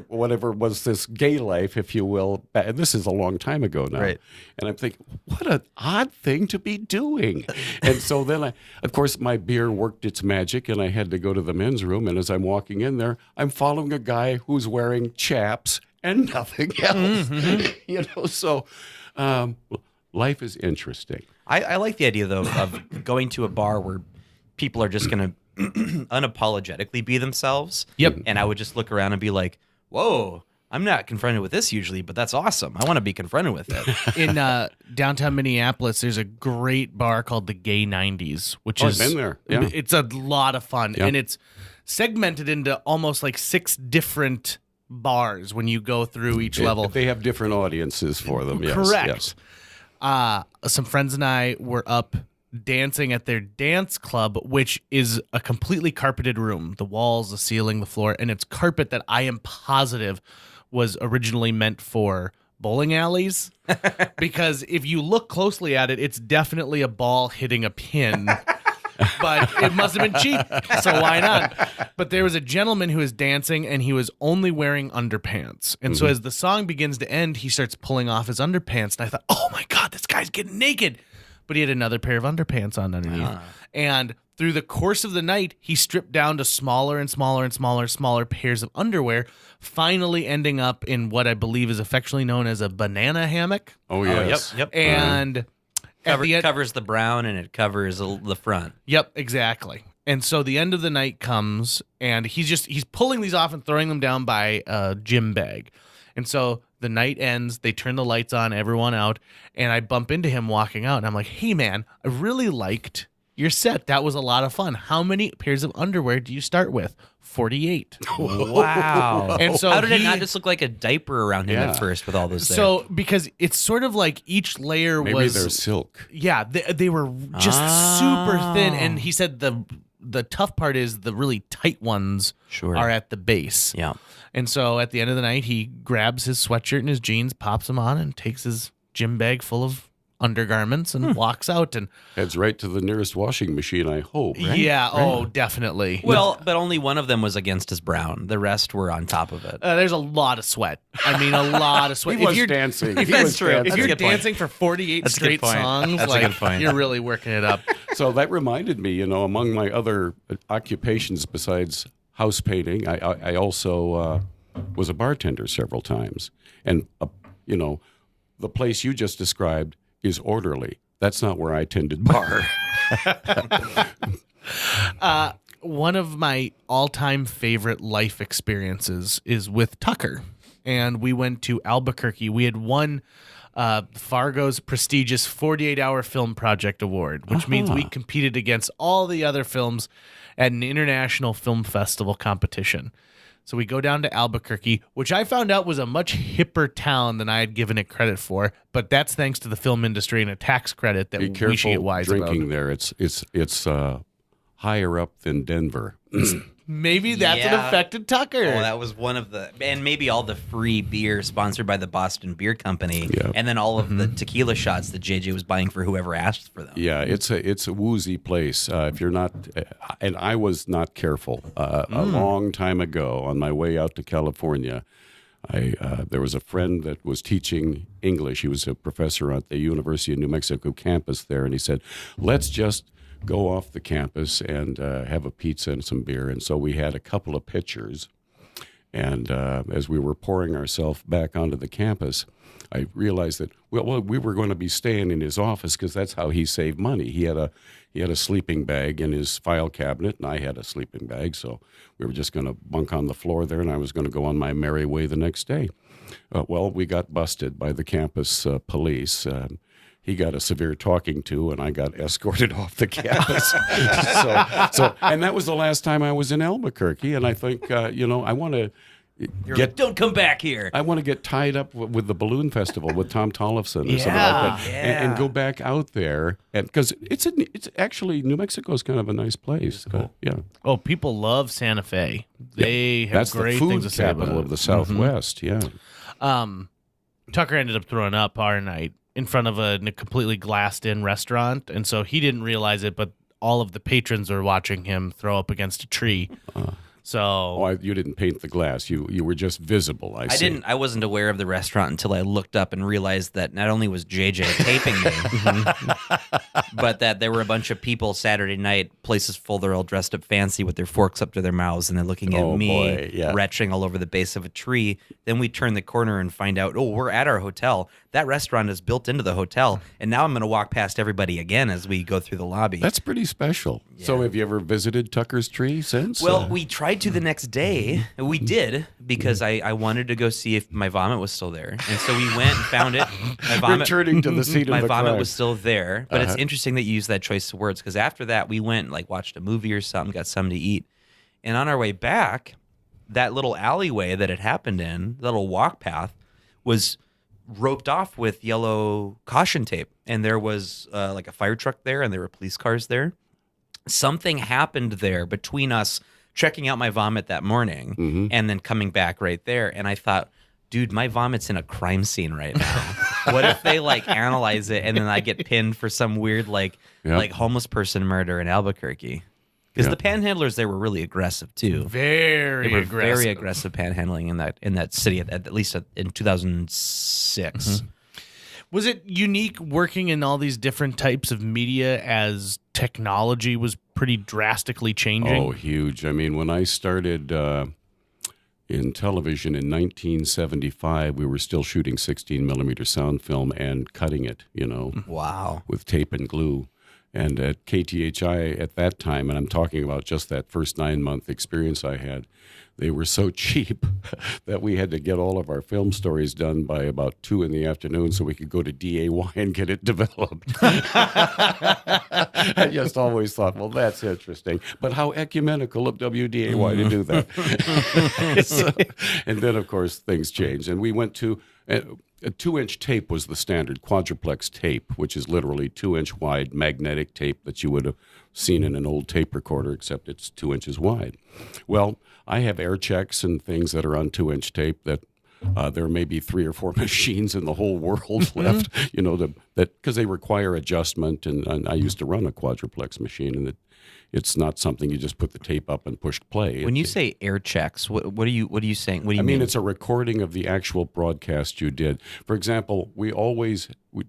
was this gay life, if you will. And this is a long time ago now. Right. And I'm thinking, what an odd thing to be doing. And so then of course, my beer worked its magic, and I had to go to the men's room. And as I'm walking in there, I'm following a guy who's wearing chaps and nothing else. Mm-hmm. So life is interesting. I like the idea, though, of going to a bar where people are just going to unapologetically be themselves. Yep. And I would just look around and be like, whoa, I'm not confronted with this usually, but that's awesome. I want to be confronted with it. In downtown Minneapolis, there's a great bar called the Gay 90s, which I've been there. Yeah. It's a lot of fun. Yeah. And it's segmented into almost like 6 different bars when you go through each level. They have different audiences for them. Yes. Correct. Yes. Some friends and I were up dancing at their dance club, which is a completely carpeted room. The walls, the ceiling, the floor, and it's carpet that I am positive was originally meant for bowling alleys because if you look closely at it, it's definitely a ball hitting a pin. But it must have been cheap, so why not? But there was a gentleman who was dancing, and he was only wearing underpants. And so as the song begins to end, he starts pulling off his underpants, and I thought, oh my God, this guy's getting naked. But he had another pair of underpants on underneath. And through the course of the night, he stripped down to smaller and smaller and smaller pairs of underwear, finally ending up in what I believe is affectionately known as a banana hammock. Oh, yes. Yep. And at the end, Covers the brown and it covers the front. Yep, exactly. And so the end of the night comes, and he's pulling these off and throwing them down by a gym bag. And so the night ends, they turn the lights on, everyone out, and I bump into him walking out, and I'm like, hey, man, I really liked your set. That was a lot of fun. How many pairs of underwear do you start with? 48. Wow. And so how did it not just look like a diaper around him at first with all those things? So because it's sort of like each layer Maybe they're silk. Yeah, they were just super thin, and he said the tough part is the really tight ones are at the base. Yeah. And so at the end of the night, he grabs his sweatshirt and his jeans, pops them on, and takes his gym bag full of undergarments and walks out. And Heads right to the nearest washing machine, I hope. Right? yeah, oh, definitely. Well, but only one of them was against his brown. The rest were on top of it. There's a lot of sweat. I mean, a lot of sweat. He was dancing. If He you're, was dancing. if you're a good point. dancing for 48 That's a good straight point. songs, That's a like good point. you're really working it up. So that reminded me, among my other occupations besides house painting, I also was a bartender several times. And, the place you just described is orderly. That's not where I tended bar. One of my all-time favorite life experiences is with Tucker, and we went to Albuquerque. We had won Fargo's prestigious 48-hour film project award, which means we competed against all the other films at an international film festival competition. So we go down to Albuquerque, which I found out was a much hipper town than I had given it credit for, but that's thanks to the film industry and a tax credit that Be we should careful get wise drinking about. there. It's higher up than Denver. Maybe that's what Yeah. affected Tucker. Oh, that was one of the, and maybe all the free beer sponsored by the Boston Beer Company, Yeah. and then all of the tequila shots that JJ was buying for whoever asked for them. Yeah, it's a woozy place. If you're not, and I was not careful. A long time ago, on my way out to California, there was a friend that was teaching English. He was a professor at the University of New Mexico campus there, and he said, "Let's just go off the campus and have a pizza and some beer." And so we had a couple of pitchers. And as we were pouring ourselves back onto the campus, I realized that we were going to be staying in his office because that's how he saved money. He had a sleeping bag in his file cabinet, and I had a sleeping bag, so we were just going to bunk on the floor there, and I was going to go on my merry way the next day. We got busted by the campus police. He got a severe talking to, and I got escorted off the campus. And that was the last time I was in Albuquerque. And I think, I want to Don't come back here. I want to get tied up with the balloon festival with Tom Tollefson or something like that, and go back out there, and because it's actually New Mexico is kind of a nice place. Yeah. Oh, people love Santa Fe. They have That's great the food things to say capital about of it. the Southwest. Yeah. Tucker ended up throwing up our night in front of a completely glassed-in restaurant, and so he didn't realize it, but all of the patrons were watching him throw up against a tree. You didn't paint the glass. You were just visible. I see. I wasn't aware of the restaurant until I looked up and realized that not only was JJ taping me, but that there were a bunch of people Saturday night, places full, they're all dressed up fancy with their forks up to their mouths, and they're looking at me retching all over the base of a tree. Then we turn the corner and find out, we're at our hotel. That restaurant is built into the hotel, and now I'm going to walk past everybody again as we go through the lobby. That's pretty special. Yeah. So have you ever visited Tucker's Tree since? Well, we tried to the next day. We did, because I wanted to go see if my vomit was still there. And so we went and found it. My vomit, returning to the scene of my the vomit crime. was still there. But it's interesting that you use that choice of words, because after that, we went and watched a movie or something, got something to eat. And on our way back, that little alleyway that it happened in, the little walk path, was roped off with yellow caution tape. And there was a fire truck there, and there were police cars there. Something happened there between us checking out my vomit that morning and then coming back right there. And I thought, dude, my vomit's in a crime scene right now. What if they like analyze it and then I get pinned for some weird like homeless person murder in Albuquerque? Because the panhandlers there were really aggressive too. Very They were aggressive. very aggressive panhandling in that city at least in 2006. Mm-hmm. Was it unique working in all these different types of media as technology was pretty drastically changing? Oh, huge. I mean, when I started in television in 1975, we were still shooting 16 millimeter sound film and cutting it, Wow. with tape and glue. And at KTHI at that time, and I'm talking about just that first 9-month experience I had, they were so cheap that we had to get all of our film stories done by about 2 in the afternoon so we could go to DAY and get it developed. I just always thought, well, that's interesting. But how ecumenical of WDAY to do that. And then, of course, things changed. And we went to... a 2-inch tape was the standard quadruplex tape, which is literally 2-inch wide magnetic tape that you would have seen in an old tape recorder, except it's 2 inches wide. Well, I have air checks and things that are on 2-inch tape that there may be 3 or 4 machines in the whole world left, that because they require adjustment. And I used to run a quadruplex machine, and it's not something you just put the tape up and push play. When you say air checks, what are you saying? What do you mean? I mean, it's a recording of the actual broadcast you did. For example, we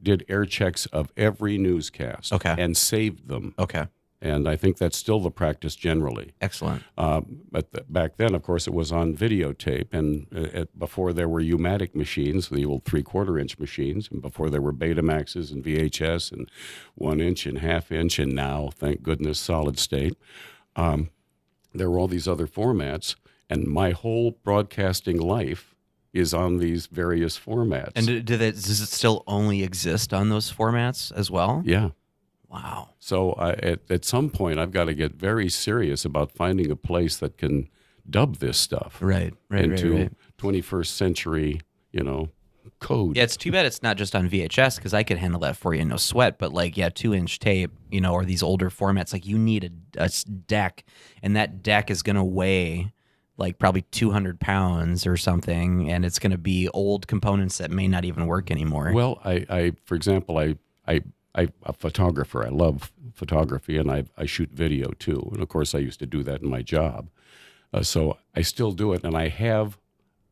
did air checks of every newscast and saved them. Okay. And I think that's still the practice generally. Excellent. But back then, of course, it was on videotape. And before there were U-matic machines, the old 3/4-inch machines, and before there were Betamaxes and VHS and 1-inch and half-inch, and now, thank goodness, solid state, there were all these other formats. And my whole broadcasting life is on these various formats. And does it still only exist on those formats as well? Yeah. Wow. So at some point, I've got to get very serious about finding a place that can dub this stuff into 21st century, code. Yeah, it's too bad it's not just on VHS because I could handle that for you, no sweat. But 2-inch tape, or these older formats, like you need a deck, and that deck is going to weigh probably 200 pounds or something, and it's going to be old components that may not even work anymore. Well, for example, I'm a photographer. I love photography, and I shoot video too. And of course, I used to do that in my job. So I still do it, and I have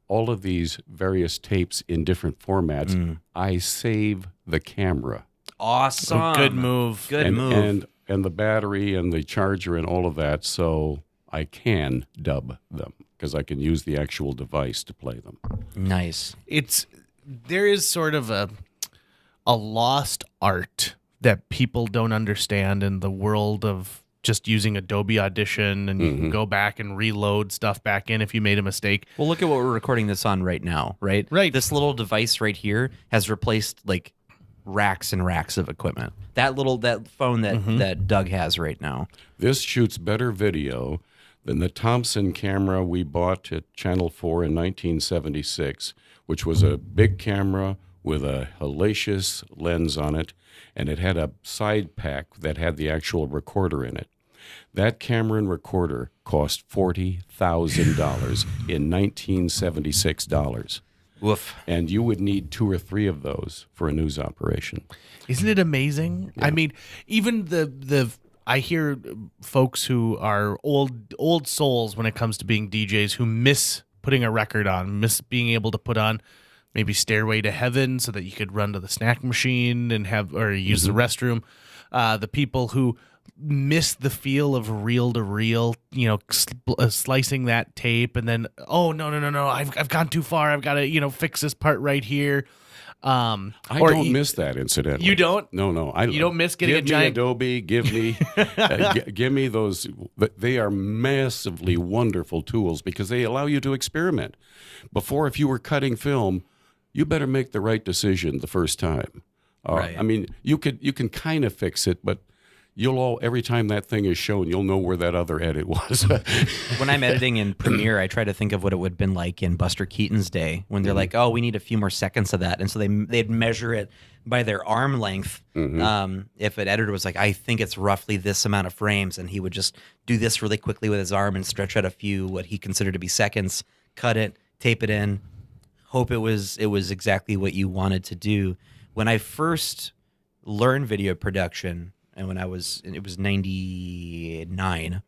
all of these various tapes in different formats. I save the camera. Awesome. Oh, good move. Good move. And the battery and the charger and all of that, so I can dub them because I can use the actual device to play them. Nice. There is sort of a lost art that people don't understand in the world of just using Adobe Audition, and you can go back and reload stuff back in if you made a mistake. Well, look at what we're recording this on right now, right? Right. This little device right here has replaced racks and racks of equipment. That phone that Doug has right now. This shoots better video than the Thompson camera we bought at Channel 4 in 1976, which was a big camera with a hellacious lens on it, and it had a side pack that had the actual recorder in it. That camera and recorder cost $40,000 in 1976 dollars. Woof. And you would need 2 or 3 of those for a news operation. Isn't it amazing? Yeah. I mean, even I hear folks who are old souls when it comes to being DJs who miss putting a record on, miss being able to put on maybe Stairway to Heaven so that you could run to the snack machine and use the restroom. The people who miss the feel of reel to reel, slicing that tape, and then, oh, no, I've gone too far. I've got to, fix this part right here. I don't miss that, incidentally. You don't? No. You don't miss getting a giant... Adobe, give me those. They are massively wonderful tools because they allow you to experiment. Before, if you were cutting film, you better make the right decision the first time. Right. I mean, you can kind of fix it, but every time that thing is shown, you'll know where that other edit was. When I'm editing in Premiere, I try to think of what it would have been like in Buster Keaton's day when they're like, oh, we need a few more seconds of that. And so they'd measure it by their arm length. If an editor was like, I think it's roughly this amount of frames, and he would just do this really quickly with his arm and stretch out what he considered to be seconds, cut it, tape it in. hope it was exactly what you wanted to do. When I first learned video production, and it was 99,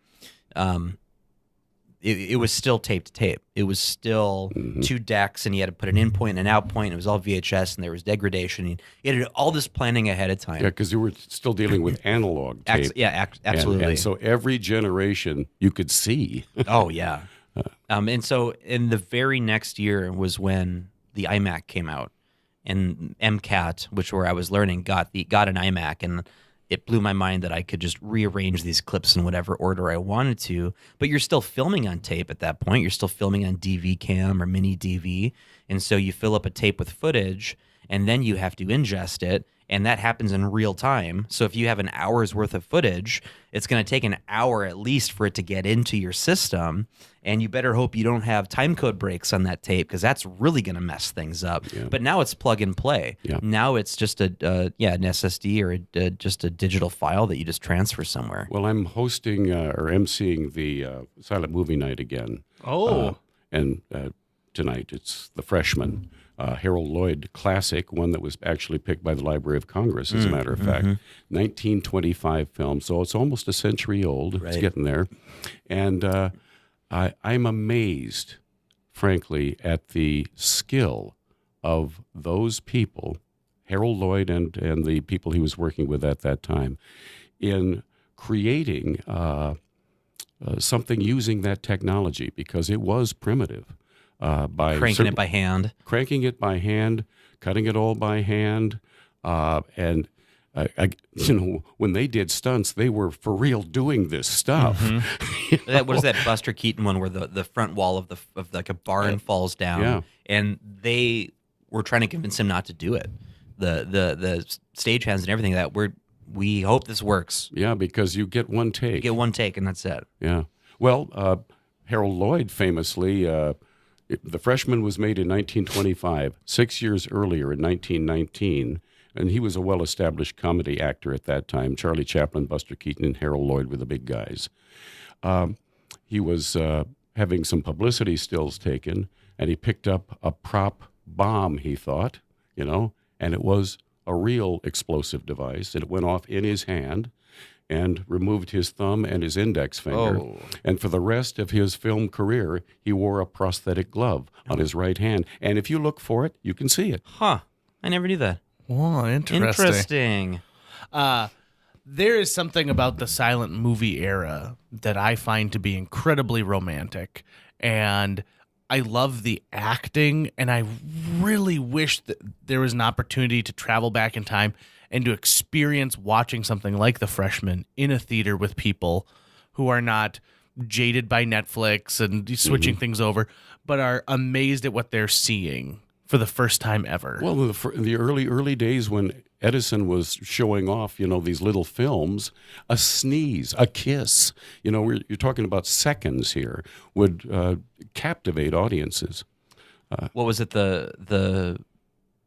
it was still tape to tape. It was still 2 decks, and you had to put an in point and an out point. It was all VHS, and there was degradation. You had to do all this planning ahead of time. Yeah, because you were still dealing with analog tape. Absolutely. And so every generation you could see. Oh, yeah. And so in the very next year was when the iMac came out, and MCAT, which where I was learning, got an iMac, and it blew my mind that I could just rearrange these clips in whatever order I wanted to. But you're still filming on tape at that point. You're still filming on DV cam or mini DV. And so you fill up a tape with footage, and then you have to ingest it. And that happens in real time. So if you have an hour's worth of footage, it's going to take an hour at least for it to get into your system. And you better hope you don't have time code breaks on that tape, because that's really going to mess things up. Yeah. But now it's plug and play. Yeah. Now it's just an SSD or just a digital file that you just transfer somewhere. Well, I'm hosting or emceeing the Silent Movie Night again. And tonight it's The Freshman. Harold Lloyd classic, one that was actually picked by the Library of Congress, as a matter of fact. 1925 film, so it's almost a century old. Right. It's getting there. And I'm amazed, frankly, at the skill of those people, Harold Lloyd and the people he was working with at that time, in creating something using that technology, because it was primitive. By cranking it by hand, cutting it all by hand, and when they did stunts, they were for real doing this stuff. What is that Buster Keaton one where the front wall of like a barn falls down, and they were trying to convince him not to do it. The stagehands and everything we hope this works. Yeah, because you get one take. You get one take, and that's it. Yeah. Well, Harold Lloyd famously. The Freshman was made in 1925, 6 years earlier in 1919, and he was a well-established comedy actor at that time. Charlie Chaplin, Buster Keaton, and Harold Lloyd were the big guys. He was having some publicity stills taken, and he picked up a prop bomb, he thought, and it was a real explosive device, and it went off in his hand and removed his thumb and his index finger. Oh. And for the rest of his film career, he wore a prosthetic glove on his right hand. And if you look for it, you can see it. Huh. I never knew that. Oh, interesting. There is something about the silent movie era that I find to be incredibly romantic. And I love the acting, and I really wish that there was an opportunity to travel back in time and to experience watching something like The Freshman in a theater with people who are not jaded by Netflix and switching things over, but are amazed at what they're seeing for the first time ever. Well, the early days when Edison was showing off, these little films, a sneeze, a kiss, you're talking about seconds here, would captivate audiences. What was it?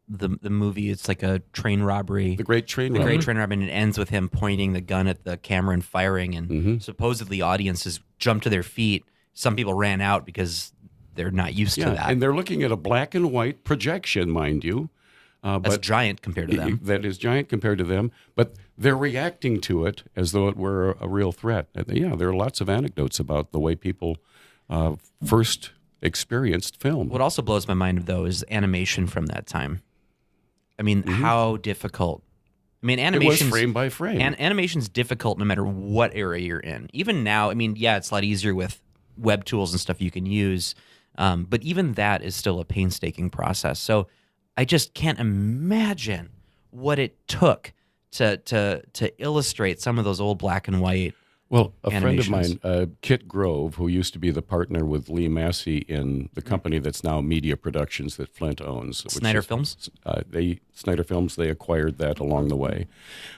The movie, it's like a train robbery. The Great Train Robbery. The Great Train Robbery, and it ends with him pointing the gun at the camera and firing, and supposedly audiences jumped to their feet. Some people ran out because they're not used to that. And they're looking at a black and white projection, mind you. That's giant compared to them. That is giant compared to them, but they're reacting to it as though it were a real threat. Yeah, there are lots of anecdotes about the way people first experienced film. What also blows my mind, though, is animation from that time. I mean, how difficult. I mean, animation's... It was frame by frame. Animation's difficult no matter what era you're in. Even now, I mean, it's a lot easier with web tools and stuff you can use, but even that is still a painstaking process. So I just can't imagine what it took to illustrate some of those old black and white Well, a friend of mine, Kit Grove, who used to be the partner with Lee Massey in the company that's now Media Productions that Flint owns. Snyder Films? Snyder Films, they acquired that along the way.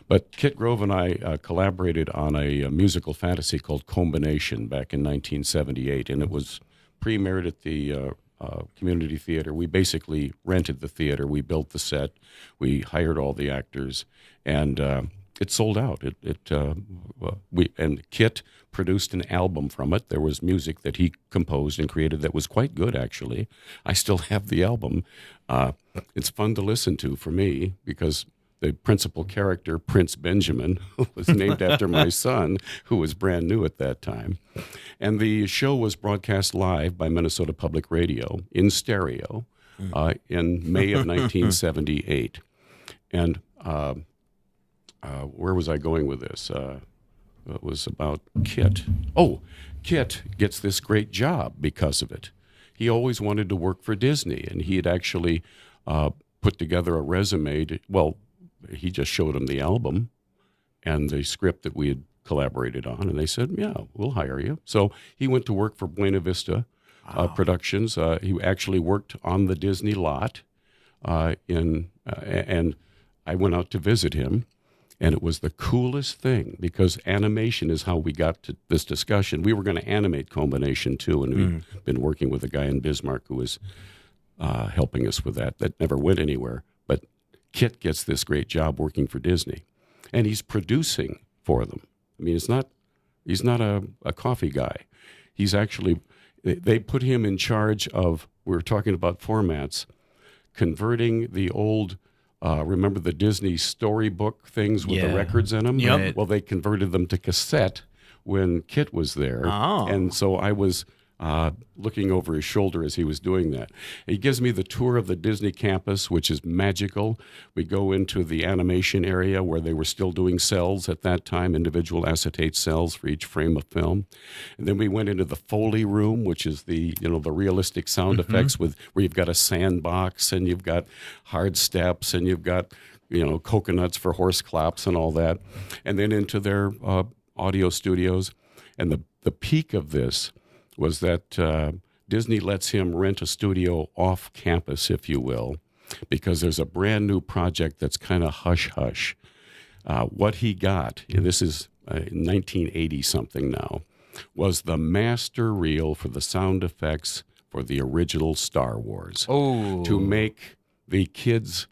But Kit Grove and I collaborated on a musical fantasy called Combination back in 1978, and it was premiered at the community theater. We basically rented the theater. We built the set. We hired all the actors, and it sold out. Kit produced an album from it. There was music that he composed and created that was quite good, actually. I still have the album. It's fun to listen to for me because the principal character, Prince Benjamin, was named after my son, who was brand new at that time. And the show was broadcast live by Minnesota Public Radio in stereo in May of 1978. And where was I going with this? It was about Kit. Oh, Kit gets this great job because of it. He always wanted to work for Disney, and he had actually put together a resume. He just showed him the album and the script that we had collaborated on, and they said, yeah, we'll hire you. So he went to work for Buena Vista Productions. He actually worked on the Disney lot, and I went out to visit him, and it was the coolest thing because animation is how we got to this discussion. We were going to animate Combination too, and we've been working with a guy in Bismarck who was helping us with that. That never went anywhere. But Kit gets this great job working for Disney, and he's producing for them. I mean, he's not a coffee guy. He's actually, they put him in charge of, we were talking about formats, converting the old, remember the Disney storybook things with the records in them? Yep. Well, they converted them to cassette when Kit was there. Oh. And so I was looking over his shoulder as he was doing that. He gives me the tour of the Disney campus, which is magical. We go into the animation area where they were still doing cells at that time, individual acetate cells for each frame of film. And then we went into the Foley room, which is the realistic sound effects where you've got a sandbox and you've got hard steps and you've got coconuts for horse claps and all that. And then into their audio studios. And the peak of this was that Disney lets him rent a studio off campus, if you will, because there's a brand new project that's kind of hush-hush. What he got, and this is 1980-something now, was the master reel for the sound effects for the original Star Wars. Oh. To make the kids'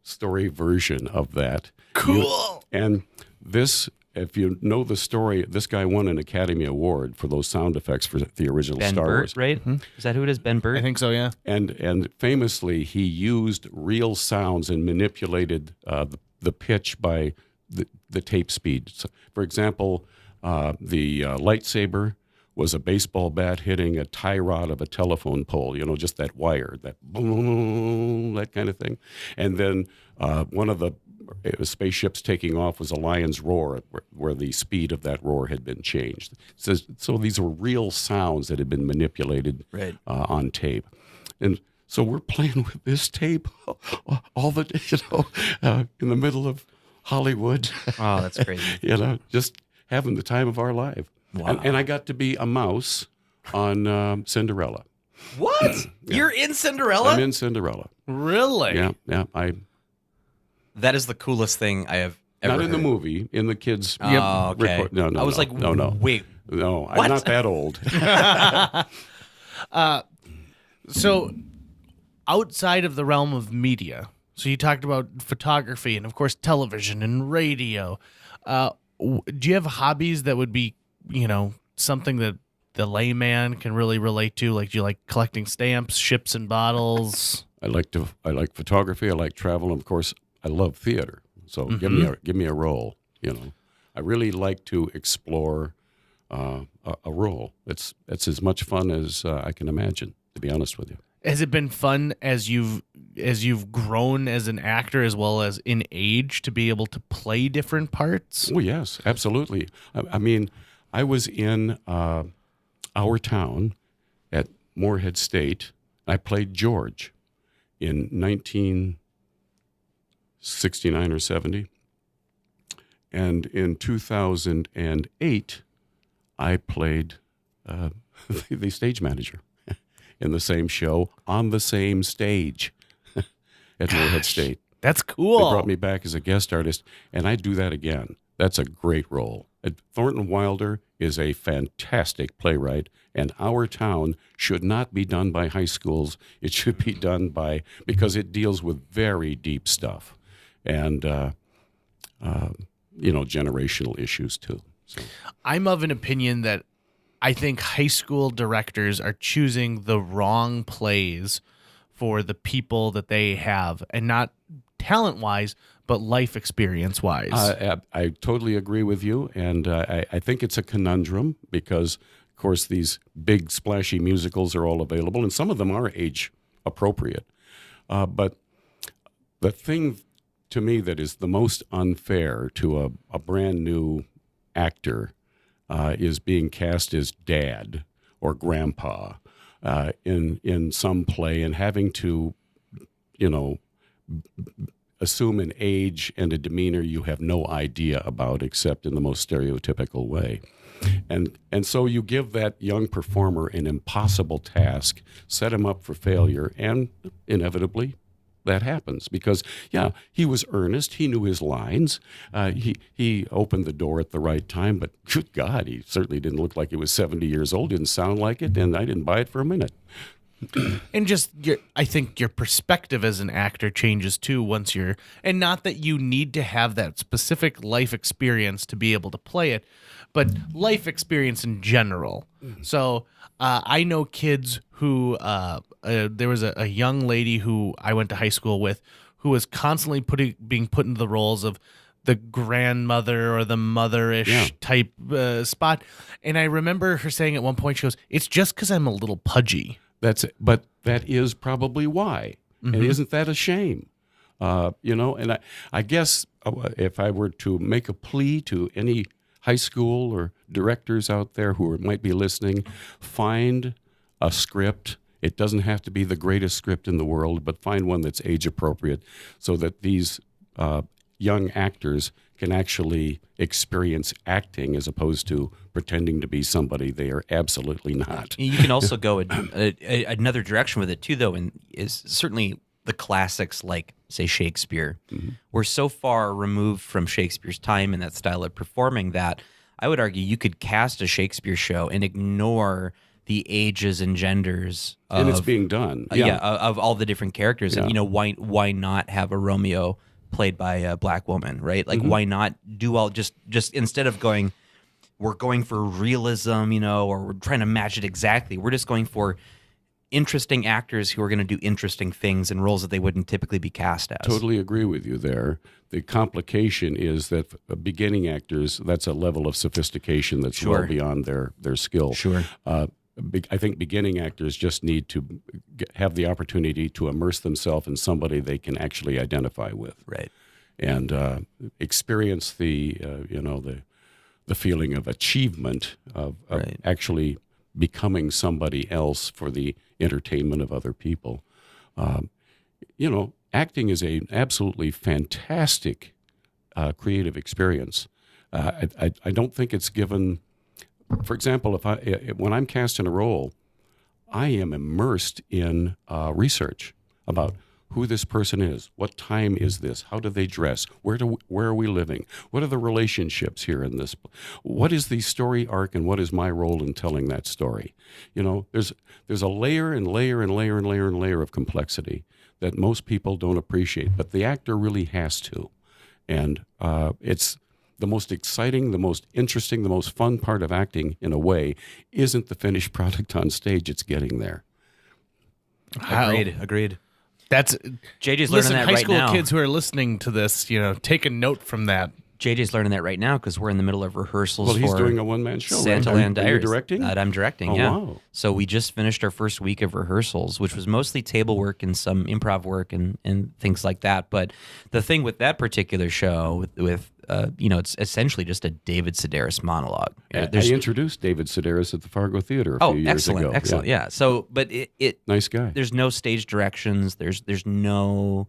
story version of that. Cool. And this... If you know the story, this guy won an Academy Award for those sound effects for the original Ben Star Burt, Wars. right? Is that who it is? Ben Burt? I think so, yeah. And famously, he used real sounds and manipulated the pitch by the tape speed. So, for example, the lightsaber was a baseball bat hitting a tie rod of a telephone pole, just that wire, that boom, that kind of thing. And then one of the spaceships taking off was a lion's roar, where the speed of that roar had been changed. So these were real sounds that had been manipulated on tape. And so we're playing with this tape all the, in the middle of Hollywood. Oh, that's crazy. Just having the time of our life. Wow. And I got to be a mouse on Cinderella. What? You're in Cinderella? I'm in Cinderella. Really? Yeah. That is the coolest thing I have ever Not in the heard. movie, in the kids' Oh, okay. No. I was like, no. wait. No, What? I'm not that old. So, outside of the realm of media, so you talked about photography and, of course, television and radio. Do you have hobbies that would be, something that the layman can really relate to? Like, do you like collecting stamps, ships and bottles? I like photography. I like travel, and of course, I love theater. So give me a role. I really like to explore a role. It's as much fun as I can imagine, to be honest with you. Has it been fun as you've grown as an actor as well as in age to be able to play different parts? Oh yes, absolutely. I mean, I was in our town at Morehead State. I played George in 1969 or 70. And in 2008, I played the stage manager in the same show on the same stage at Morehead State. That's cool. They brought me back as a guest artist, and I'd do that again. That's a great role. Thornton Wilder is a fantastic playwright, and Our Town should not be done by high schools. It should be done because it deals with very deep stuff. And generational issues too. So. I'm of an opinion that I think high school directors are choosing the wrong plays for the people that they have, and not talent-wise, but life experience-wise. I totally agree with you, and I think it's a conundrum because, of course, these big, splashy musicals are all available, and some of them are age-appropriate. But the thing, to me, that is the most unfair to a brand-new actor is being cast as dad or grandpa in some play and having to, assume an age and a demeanor you have no idea about except in the most stereotypical way. And so you give that young performer an impossible task, set him up for failure, and inevitably that happens because, he was earnest. He knew his lines. He opened the door at the right time, but good God, he certainly didn't look like he was 70 years old, didn't sound like it, and I didn't buy it for a minute. And just I think your perspective as an actor changes too and not that you need to have that specific life experience to be able to play it, but life experience in general. So I know kids who there was a young lady who I went to high school with who was constantly being put into the roles of the grandmother or the mother-ish type spot. And I remember her saying at one point, she goes, "It's just because I'm a little pudgy." But that is probably why. And isn't that a shame? And I guess if I were to make a plea to any high school or directors out there who might be listening, find a script. It doesn't have to be the greatest script in the world, but find one that's age appropriate so that these young actors can actually experience acting as opposed to pretending to be somebody they are absolutely not. You can also go another direction with it too, though, and is certainly the classics like, say, Shakespeare. We're so far removed from Shakespeare's time and that style of performing that I would argue you could cast a Shakespeare show and ignore the ages and genders of, and it's being done. Of all the different characters. Yeah. And, why not have a Romeo played by a black woman, right? Like, why not do all just instead of we're going for realism, or we're trying to match it exactly. We're just going for interesting actors who are going to do interesting things in roles that they wouldn't typically be cast as. Totally agree with you there. The complication is that beginning actors, that's a level of sophistication that's well beyond their skill. Sure. I think beginning actors just need to have the opportunity to immerse themselves in somebody they can actually identify with. Right. And experience the feeling of achievement of actually becoming somebody else for the entertainment of other people. Acting is an absolutely fantastic creative experience. I don't think it's given. For example, when I'm cast in a role, I am immersed in research about who this person is, what time is this, how do they dress, where are we living, what are the relationships here in this, what is the story arc, and what is my role in telling that story. There's a layer and layer and layer and layer and layer of complexity that most people don't appreciate, but the actor really has to, and it's the most exciting, the most interesting, the most fun part of acting, in a way, isn't the finished product on stage. It's getting there. Agreed. That's JJ's learning that right now. High school kids who are listening to this, take a note from that. JJ's learning that right now because we're in the middle of rehearsals. Well, he's doing a one-man show. Santaland Diaries. Are you directing? I'm directing, Wow. So we just finished our first week of rehearsals, which was mostly table work and some improv work and things like that. But the thing with that particular show, with it's essentially just a David Sedaris monologue. I introduced David Sedaris at the Fargo Theater a few years ago. Excellent. Yeah. So, but it nice guy. There's no stage directions. There's no,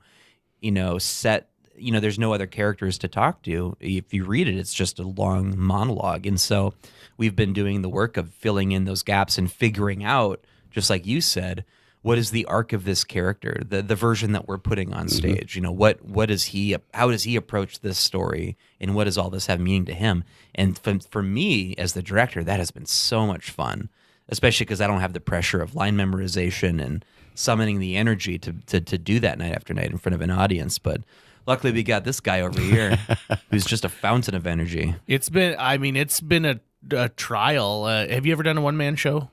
set. There's no other characters to talk to. If you read it, it's just a long monologue. And so we've been doing the work of filling in those gaps and figuring out, just like you said, what is the arc of this character, the version that we're putting on stage? What is he? How does he approach this story, and what does all this have meaning to him? And for me as the director, that has been so much fun, especially because I don't have the pressure of line memorization and summoning the energy to do that night after night in front of an audience. But Luckily, we got this guy over here who's just a fountain of energy. It's been a trial. Have you ever done a one-man show?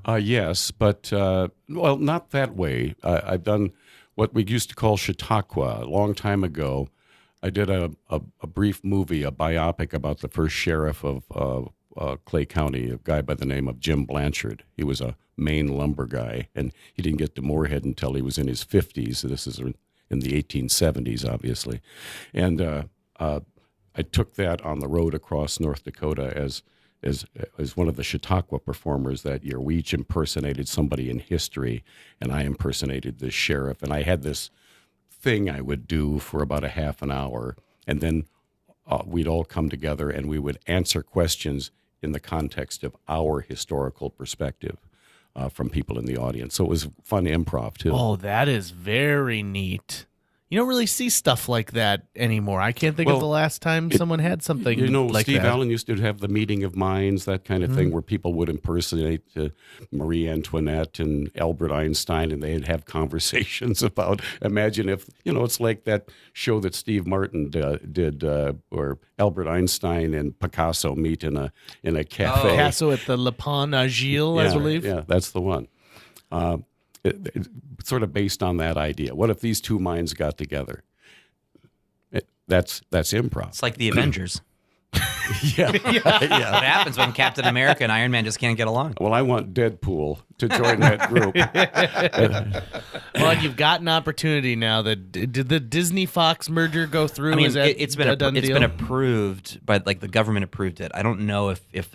Yes, but well, not that way. I've done what we used to call Chautauqua a long time ago. I did a brief movie, a biopic about the first sheriff of Clay County, a guy by the name of Jim Blanchard. He was a Maine lumber guy, and he didn't get to Morehead until he was in his 50s. This is in the 1870s, obviously. And I took that on the road across North Dakota as one of the Chautauqua performers that year. We each impersonated somebody in history, and I impersonated the sheriff. And I had this thing I would do for about a half an hour, and then we'd all come together and we would answer questions in the context of our historical perspective from people in the audience. So it was fun improv, too. Oh, that is very neat. You don't really see stuff like that anymore. I can't think of the last time someone had something like Steve that. Allen used to have the meeting of minds, that kind of thing, where people would impersonate Marie Antoinette and Albert Einstein, and they'd have conversations about, imagine if, it's like that show that Steve Martin did where Albert Einstein and Picasso meet in a cafe. Picasso at the Le Pont Agile, I believe. Yeah, that's the one. It's sort of based on that idea. What if these two minds got together? That's improv. It's like the Avengers. Yeah. What happens when Captain America and Iron Man just can't get along? Well, I want Deadpool to join that group. Well, you've got an opportunity now. Did the Disney Fox merger go through? I mean, Is that it's been a done deal? been approved, but like the government approved it. I don't know if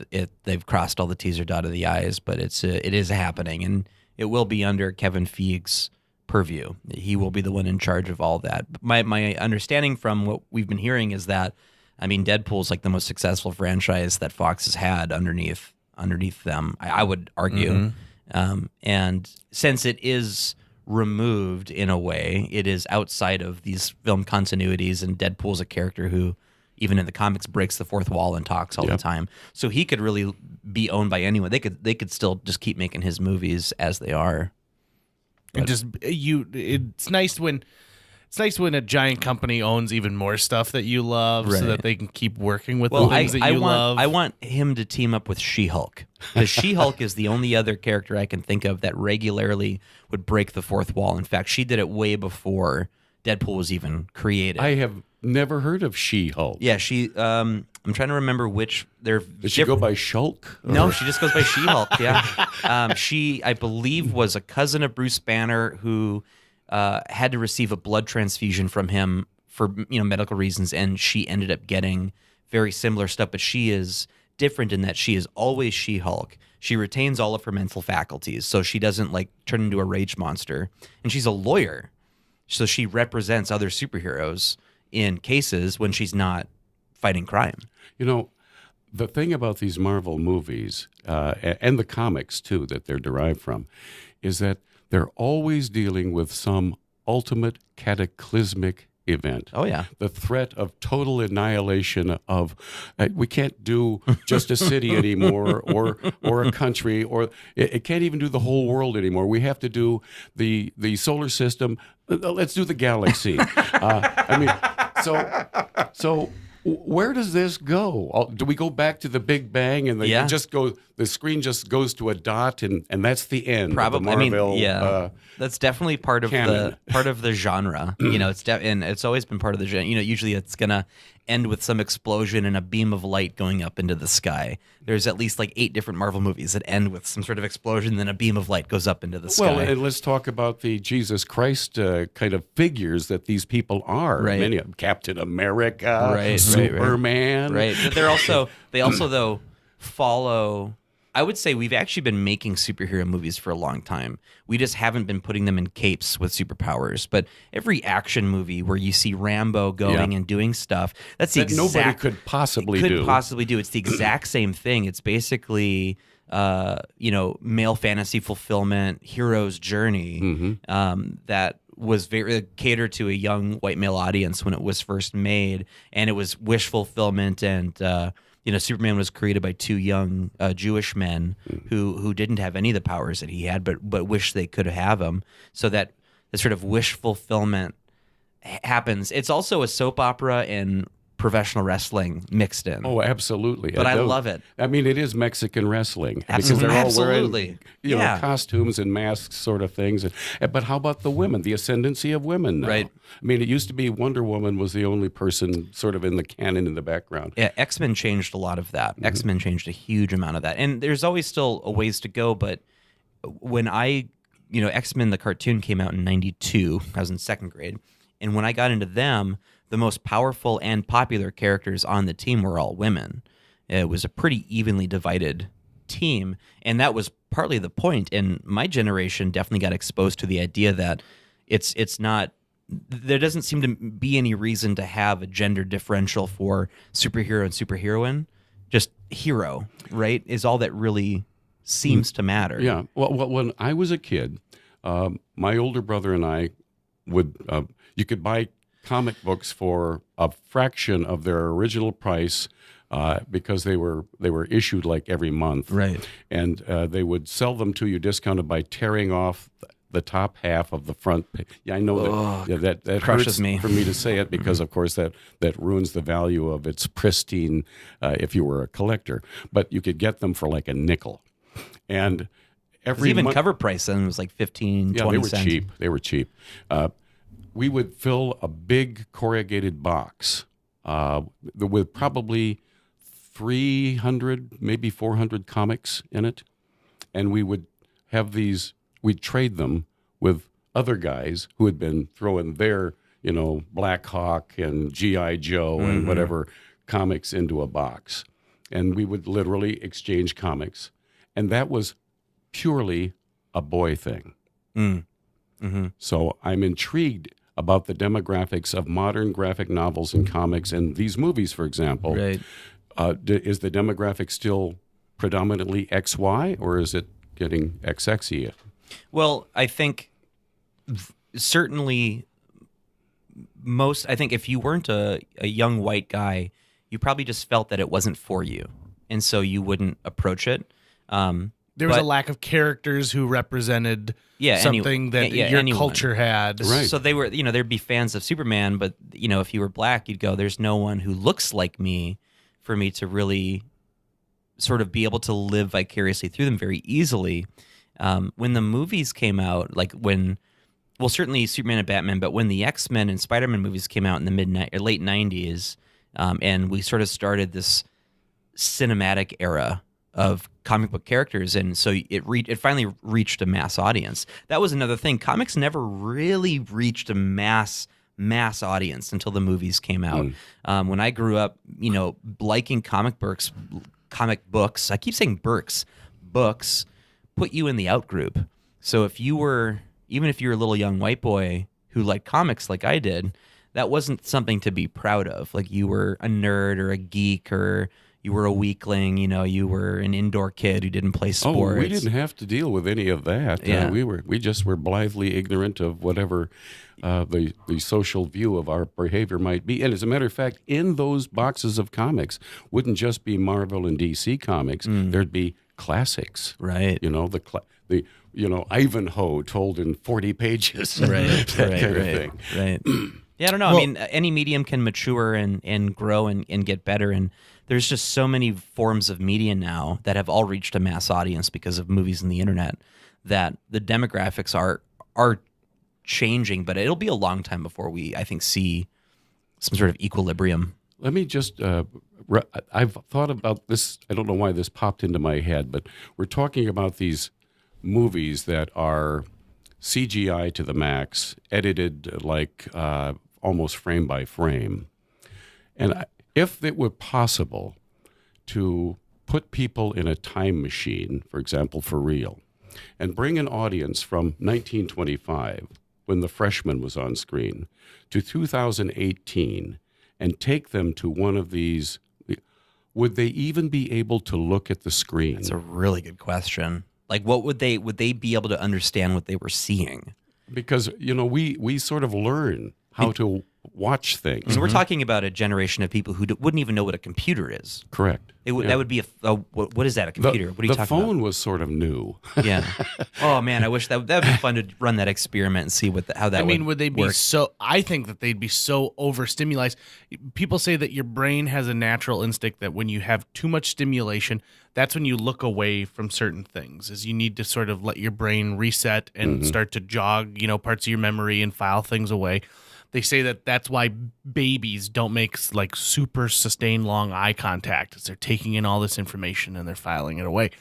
they've crossed all the T's or dotted the I's, but it is happening, and it will be under Kevin Feig's purview. He will be the one in charge of all that. My understanding from what we've been hearing is that, I mean, Deadpool's like the most successful franchise that Fox has had underneath them, I would argue. And since it is removed in a way, it is outside of these film continuities, and Deadpool's a character who, even in the comics, breaks the fourth wall and talks all the time. So he could really be owned by anyone. They could still just keep making his movies as they are. And it's nice when a giant company owns even more stuff that you love, so that they can keep working with the things that you love. I want him to team up with She-Hulk. Because She-Hulk is the only other character I can think of that regularly would break the fourth wall. In fact, she did it way before Deadpool was even created. I have never heard of She-Hulk. Yeah, she. I'm trying to remember which. Does she go by Shulk? No, she just goes by She-Hulk. Yeah, she, I believe, was a cousin of Bruce Banner who had to receive a blood transfusion from him for medical reasons, and she ended up getting very similar stuff. But she is different in that she is always She-Hulk. She retains all of her mental faculties, so she doesn't like turn into a rage monster. And she's a lawyer, so she represents other superheroes in cases when she's not fighting crime. The thing about these Marvel movies and the comics, too, that they're derived from, is that they're always dealing with some ultimate cataclysmic event. Oh, yeah. The threat of total annihilation of, we can't do just a city anymore or a country, or it can't even do the whole world anymore. We have to do the solar system. Let's do the galaxy. So where does this go? Do we go back to the Big Bang and the screen just goes to a dot and that's the end? Probably. Of the Marvel, that's definitely part of the genre. And it's always been part of the genre. Usually it's gonna end with some explosion and a beam of light going up into the sky. There's at least like 8 different Marvel movies that end with some sort of explosion, then a beam of light goes up into the sky. Well, and let's talk about the Jesus Christ kind of figures that these people are. Right. Many of them, Captain America, Right. Superman. Right. But they also though follow. I would say we've actually been making superhero movies for a long time. We just haven't been putting them in capes with superpowers. But every action movie where you see Rambo going and doing stuff, that's the exact nobody could possibly do. It's the exact same thing. It's basically male fantasy fulfillment, hero's journey that was very catered to a young white male audience when it was first made, and it was wish fulfillment. And Superman was created by 2 young Jewish men who didn't have any of the powers that he had, but wished they could have them. So that the sort of wish fulfillment happens. It's also a soap opera and professional wrestling mixed in. Oh, absolutely. But I love it. I mean, it is Mexican wrestling because Absolutely. they're all Absolutely. wearing, you know, costumes and masks sort of things. But how about the women, the ascendancy of women now? Right. I mean, it used to be Wonder Woman was the only person sort of in the canon in the background. Yeah, X-Men changed a lot of that. X-Men changed a huge amount of that. And there's always still a ways to go, but when X-Men the cartoon came out in 92, I was in second grade, and when I got into them, the most powerful and popular characters on the team were all women. It was a pretty evenly divided team, and that was partly the point. And my generation definitely got exposed to the idea that it's not. There doesn't seem to be any reason to have a gender differential for superhero and superheroine. Just hero, right, is all that really seems to matter. Yeah. Well, when I was a kid, my older brother and I would. You could buy comic books for a fraction of their original price because they were issued like every month, right? And they would sell them to you discounted by tearing off the top half of the front page. Yeah, I know that crushes hurts me for me to say it because, of course, that ruins the value of its pristine if you were a collector. But you could get them for like a nickel, and every even cover price then was like 15, 20 cents. They were cheap. We would fill a big corrugated box with probably 300, maybe 400 comics in it. And we would have these, we'd trade them with other guys who had been throwing their, Black Hawk and G.I. Joe and whatever comics into a box. And we would literally exchange comics. And that was purely a boy thing. So I'm intrigued about the demographics of modern graphic novels and comics and these movies, for example. Right. Is the demographic still predominantly XY, or is it getting XXy? Well, I think certainly I think if you weren't a young white guy, you probably just felt that it wasn't for you, and so you wouldn't approach it. There was a lack of characters who represented something that your culture had. Right. So they were, there'd be fans of Superman, but, if you were black, you'd go, there's no one who looks like me for me to really sort of be able to live vicariously through them very easily. When the movies came out, certainly Superman and Batman, but when the X-Men and Spider-Man movies came out in the late 90s, and we sort of started this cinematic era of comic book characters, and so it finally reached a mass audience. That was another thing. Comics never really reached a mass audience until the movies came out. When I grew up, liking comic books, I keep saying books put you in the out group. So even if you were a little young white boy who liked comics like I did, that wasn't something to be proud of. Like you were a nerd or a geek or you were a weakling, you were an indoor kid who didn't play sports. Oh, we didn't have to deal with any of that. Yeah. We just were blithely ignorant of whatever the social view of our behavior might be. And as a matter of fact, in those boxes of comics wouldn't just be Marvel and DC comics. There'd be classics. Right. The Ivanhoe told in 40 pages. Right. That kind of thing. Right. Yeah, I don't know. I mean, any medium can mature and grow and get better. And there's just so many forms of media now that have all reached a mass audience because of movies and the internet that the demographics are changing. But it'll be a long time before we, I think, see some sort of equilibrium. Let me just, I've thought about this. I don't know why this popped into my head, but we're talking about these movies that are CGI to the max, edited like almost frame by frame. And if it were possible to put people in a time machine, for example, for real, and bring an audience from 1925, when The Freshman was on screen, to 2018, and take them to one of these, would they even be able to look at the screen? That's a really good question. Like, what would they be able to understand what they were seeing? Because, we sort of learn how to watch things. And we're talking about a generation of people who wouldn't even know what a computer is. Correct. That would be what is that, a computer? What are you the talking phone was sort of new. about? Yeah. Oh, man, I wish that would be fun to run that experiment and see how that would they be work. so? I think that they'd be so overstimulated. People say that your brain has a natural instinct that when you have too much stimulation, that's when you look away from certain things. Is you need to sort of let your brain reset and start to jog, parts of your memory and file things away. They say that that's why babies don't make like super sustained long eye contact, as they're taking in all this information and they're filing it away.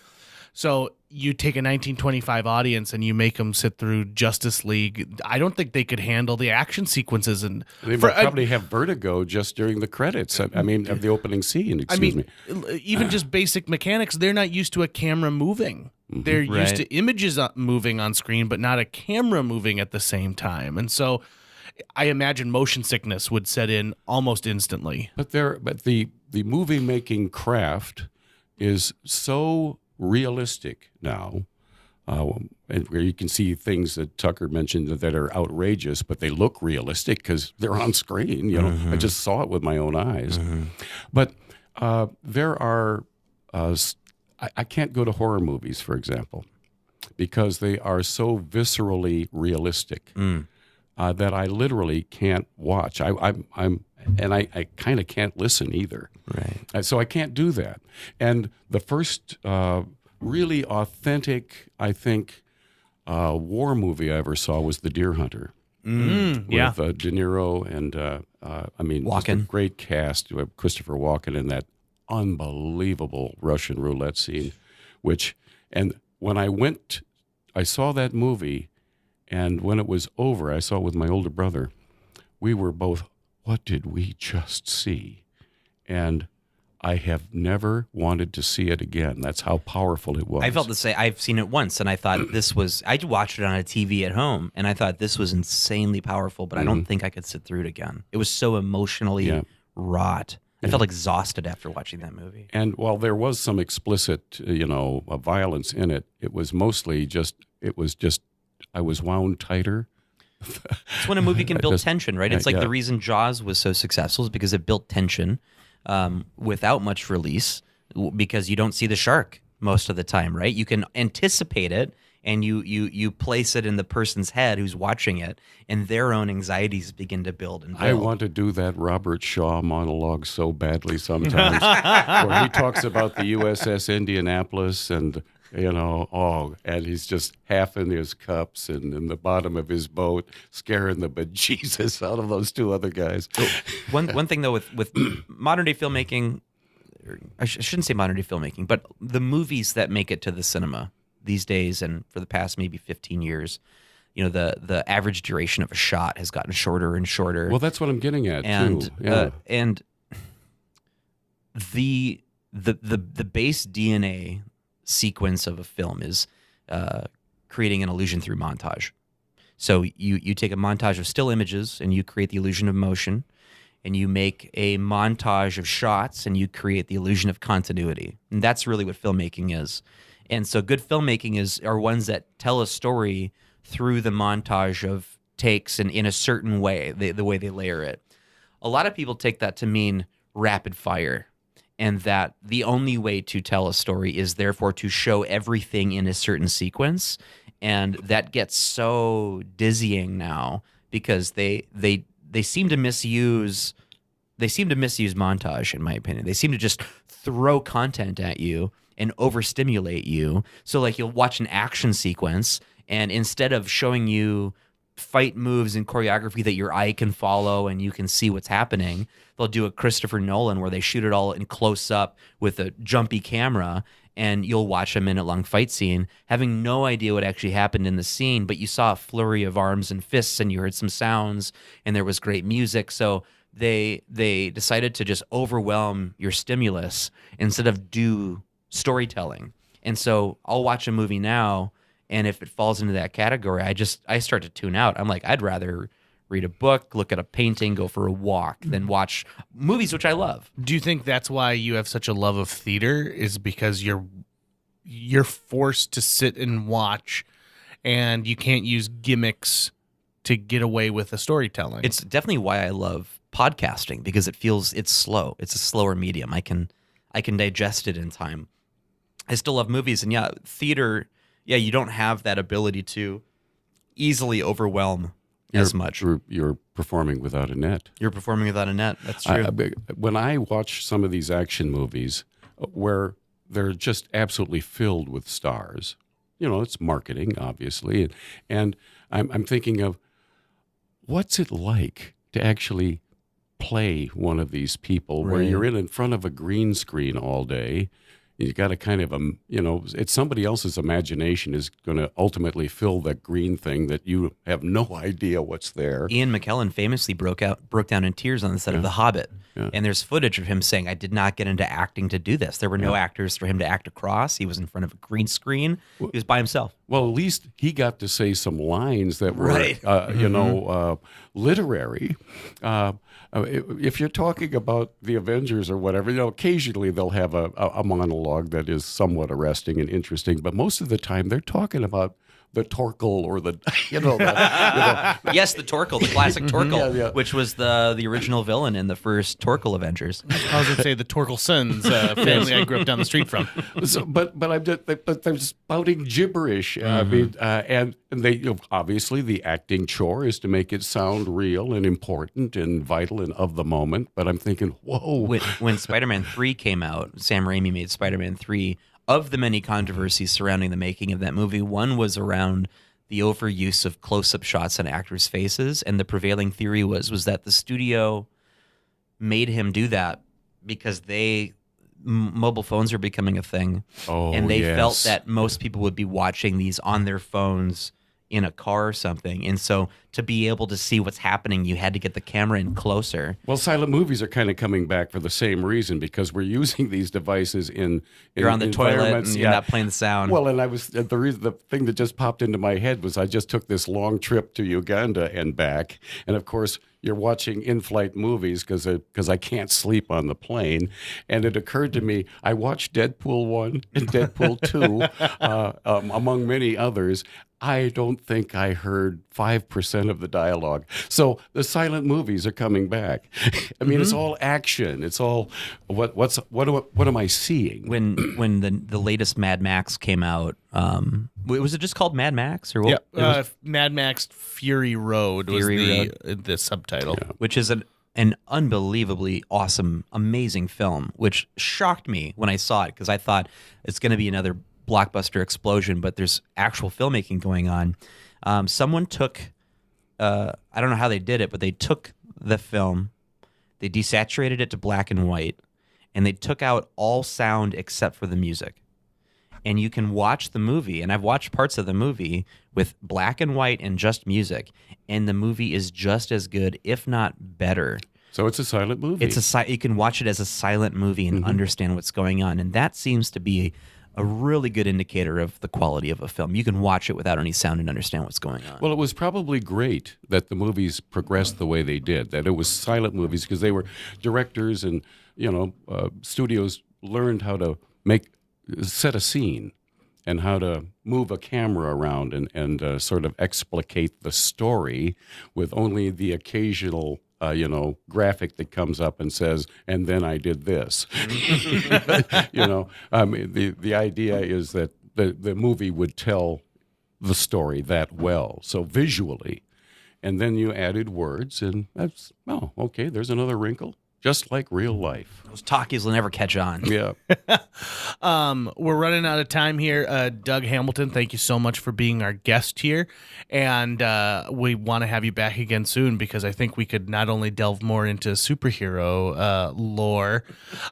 So you take a 1925 audience and you make them sit through Justice League. I don't think they could handle the action sequences. And they would probably have vertigo just during the credits. I mean, of the opening scene. Excuse me. Even just basic mechanics, they're not used to a camera moving. They're used to images moving on screen, but not a camera moving at the same time. And so I imagine motion sickness would set in almost instantly. But the movie making craft is so realistic now, and where you can see things that Tucker mentioned that are outrageous, but they look realistic because they're on screen. I just saw it with my own eyes. But there are I can't go to horror movies, for example, because they are so viscerally realistic. That I literally can't watch. I kind of can't listen either. Right. So I can't do that. And the first really authentic, I think, war movie I ever saw was The Deer Hunter. With De Niro and just a great cast. You have Christopher Walken in that unbelievable Russian roulette scene. And when I saw that movie. And when it was over, I saw it with my older brother. We were both, what did we just see? And I have never wanted to see it again. That's how powerful it was. I felt the same. I've seen it once, and I thought I watched it on a TV at home, and I thought this was insanely powerful, but I don't think I could sit through it again. It was so emotionally wrought. I felt exhausted after watching that movie. And while there was some explicit, violence in it, it was mostly I was wound tighter. It's when a movie can build tension, right? It's like the reason Jaws was so successful is because it built tension without much release, because you don't see the shark most of the time, right? You can anticipate it, and you place it in the person's head who's watching it, and their own anxieties begin to build and build. I want to do that Robert Shaw monologue so badly sometimes, where he talks about the USS Indianapolis and and he's just half in his cups and in the bottom of his boat, scaring the bejesus out of those two other guys. One thing, though, with modern-day filmmaking, I shouldn't say modern-day filmmaking, but the movies that make it to the cinema these days and for the past maybe 15 years, the average duration of a shot has gotten shorter and shorter. Well, that's what I'm getting at, too. And the base DNA sequence of a film is creating an illusion through montage. So you take a montage of still images and you create the illusion of motion, and you make a montage of shots and you create the illusion of continuity. And that's really what filmmaking is. And so good filmmaking are ones that tell a story through the montage of takes and in a certain way, the way they layer it. A lot of people take that to mean rapid fire, and that the only way to tell a story is therefore to show everything in a certain sequence. And that gets so dizzying now because they seem to misuse montage, in my opinion. They seem to just throw content at you and overstimulate you. So like you'll watch an action sequence, and instead of showing you fight moves and choreography that your eye can follow and you can see what's happening, they'll do a Christopher Nolan where they shoot it all in close up with a jumpy camera, and you'll watch a minute-long fight scene having no idea what actually happened in the scene, but you saw a flurry of arms and fists and you heard some sounds and there was great music. So they decided to just overwhelm your stimulus instead of do storytelling. And so I'll watch a movie now, and if it falls into that category, I start to tune out. I'm like, I'd rather read a book, look at a painting, go for a walk than watch movies, which I love. Do you think that's why you have such a love of theater, is because you're forced to sit and watch, and you can't use gimmicks to get away with the storytelling. It's definitely why I love podcasting, because it's slow. It's a slower medium. I can digest it in time. I still love movies, and theater, you don't have that ability to easily overwhelm as much. You're performing without a net. You're performing without a net. That's true. When I watch some of these action movies where they're just absolutely filled with stars, it's marketing, obviously, and I'm thinking of what's it like to actually play one of these people where you're in front of a green screen all day. You got to kind of, it's somebody else's imagination is going to ultimately fill that green thing that you have no idea what's there. Ian McKellen famously broke down in tears on the set of The Hobbit. Yeah. And there's footage of him saying, I did not get into acting to do this. There were no actors for him to act across. He was in front of a green screen. He was by himself. Well, at least he got to say some lines that were, literary. If you're talking about the Avengers or whatever, occasionally they'll have a monologue that is somewhat arresting and interesting, but most of the time they're talking about the Torkel or the, Yes, the Torkel, the classic Torkel, which was the original villain in the first Torkel Avengers. I was going to say the Torkelsons family I grew up down the street from. So, but they're spouting gibberish. I mean, and they obviously the acting chore is to make it sound real and important and vital and of the moment. But I'm thinking, whoa! When Spider-Man 3 came out, Sam Raimi made Spider-Man 3. Of the many controversies surrounding the making of that movie, one was around the overuse of close-up shots on actors' faces, and the prevailing theory was that the studio made him do that because mobile phones are becoming a thing, and they felt that most people would be watching these on their phones in a car or something, and so to be able to see what's happening, you had to get the camera in closer. Well, silent movies are kind of coming back for the same reason, because we're using these devices in you're on the toilet and you're not playing the sound. Well, and the thing that just popped into my head was I just took this long trip to Uganda and back, and of course you're watching in-flight movies because I can't sleep on the plane, and it occurred to me I watched Deadpool 1 and Deadpool 2 among many others. I don't think I heard 5% of the dialogue. So the silent movies are coming back. I mean, it's all action. It's all what am I seeing? When the latest Mad Max came out, was it just called Mad Max or what? Yeah, Mad Max Fury Road was the subtitle, which is an unbelievably awesome, amazing film, which shocked me when I saw it because I thought it's going to be another blockbuster explosion, but there's actual filmmaking going on. Someone took, I don't know how they did it, but they took the film, they desaturated it to black and white, and they took out all sound except for the music. And you can watch the movie, and I've watched parts of the movie with black and white and just music, and the movie is just as good, if not better. So it's a silent movie. You can watch it as a silent movie and understand what's going on, and that seems to be a really good indicator of the quality of a film. You can watch it without any sound and understand what's going on. Well, it was probably great that the movies progressed the way they did, that it was silent movies, because they were directors and studios learned how to set a scene and how to move a camera around and sort of explicate the story with only the occasional graphic that comes up and says, and then I did this. The idea is that the movie would tell the story that well, so visually. And then you added words, and that's, okay, there's another wrinkle. Just like real life. Those talkies will never catch on. Yeah. We're running out of time here. Doug Hamilton, thank you so much for being our guest here. And we want to have you back again soon, because I think we could not only delve more into superhero lore,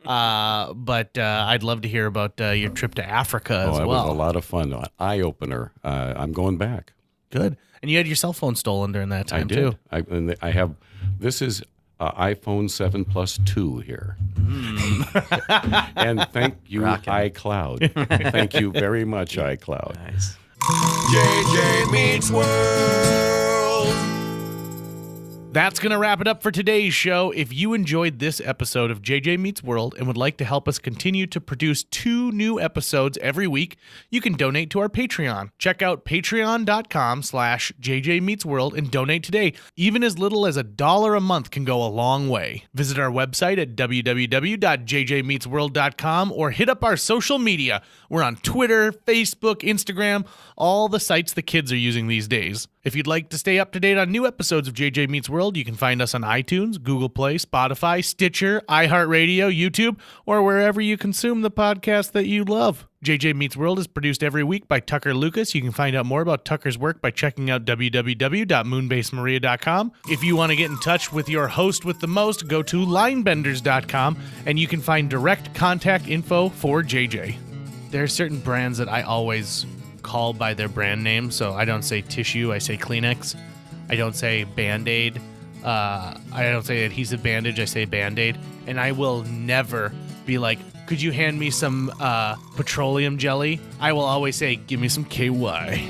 but I'd love to hear about your trip to Africa as well. It was a lot of fun. Eye-opener. I'm going back. Good. And you had your cell phone stolen during that time, too. I have. This is iPhone 7 Plus 2 here. And thank you, iCloud. Thank you very much, iCloud. Nice. JJ Meets World. That's going to wrap it up for today's show. If you enjoyed this episode of JJ Meets World and would like to help us continue to produce 2 new episodes every week, you can donate to our Patreon. Check out patreon.com/JJ Meets World and donate today. Even as little as $1 a month can go a long way. Visit our website at www.jjmeetsworld.com or hit up our social media. We're on Twitter, Facebook, Instagram, all the sites the kids are using these days. If you'd like to stay up to date on new episodes of JJ Meets World, you can find us on iTunes, Google Play, Spotify, Stitcher, iHeartRadio, YouTube, or wherever you consume the podcast that you love. JJ Meets World is produced every week by Tucker Lucas. You can find out more about Tucker's work by checking out www.moonbasemaria.com. If you want to get in touch with your host with the most, go to linebenders.com, and you can find direct contact info for JJ. There are certain brands that I always call by their brand name, so I don't say tissue, I say Kleenex. I don't say Band-Aid. I don't say adhesive bandage, I say Band-Aid. And I will never be like, could you hand me some petroleum jelly? I will always say, give me some KY.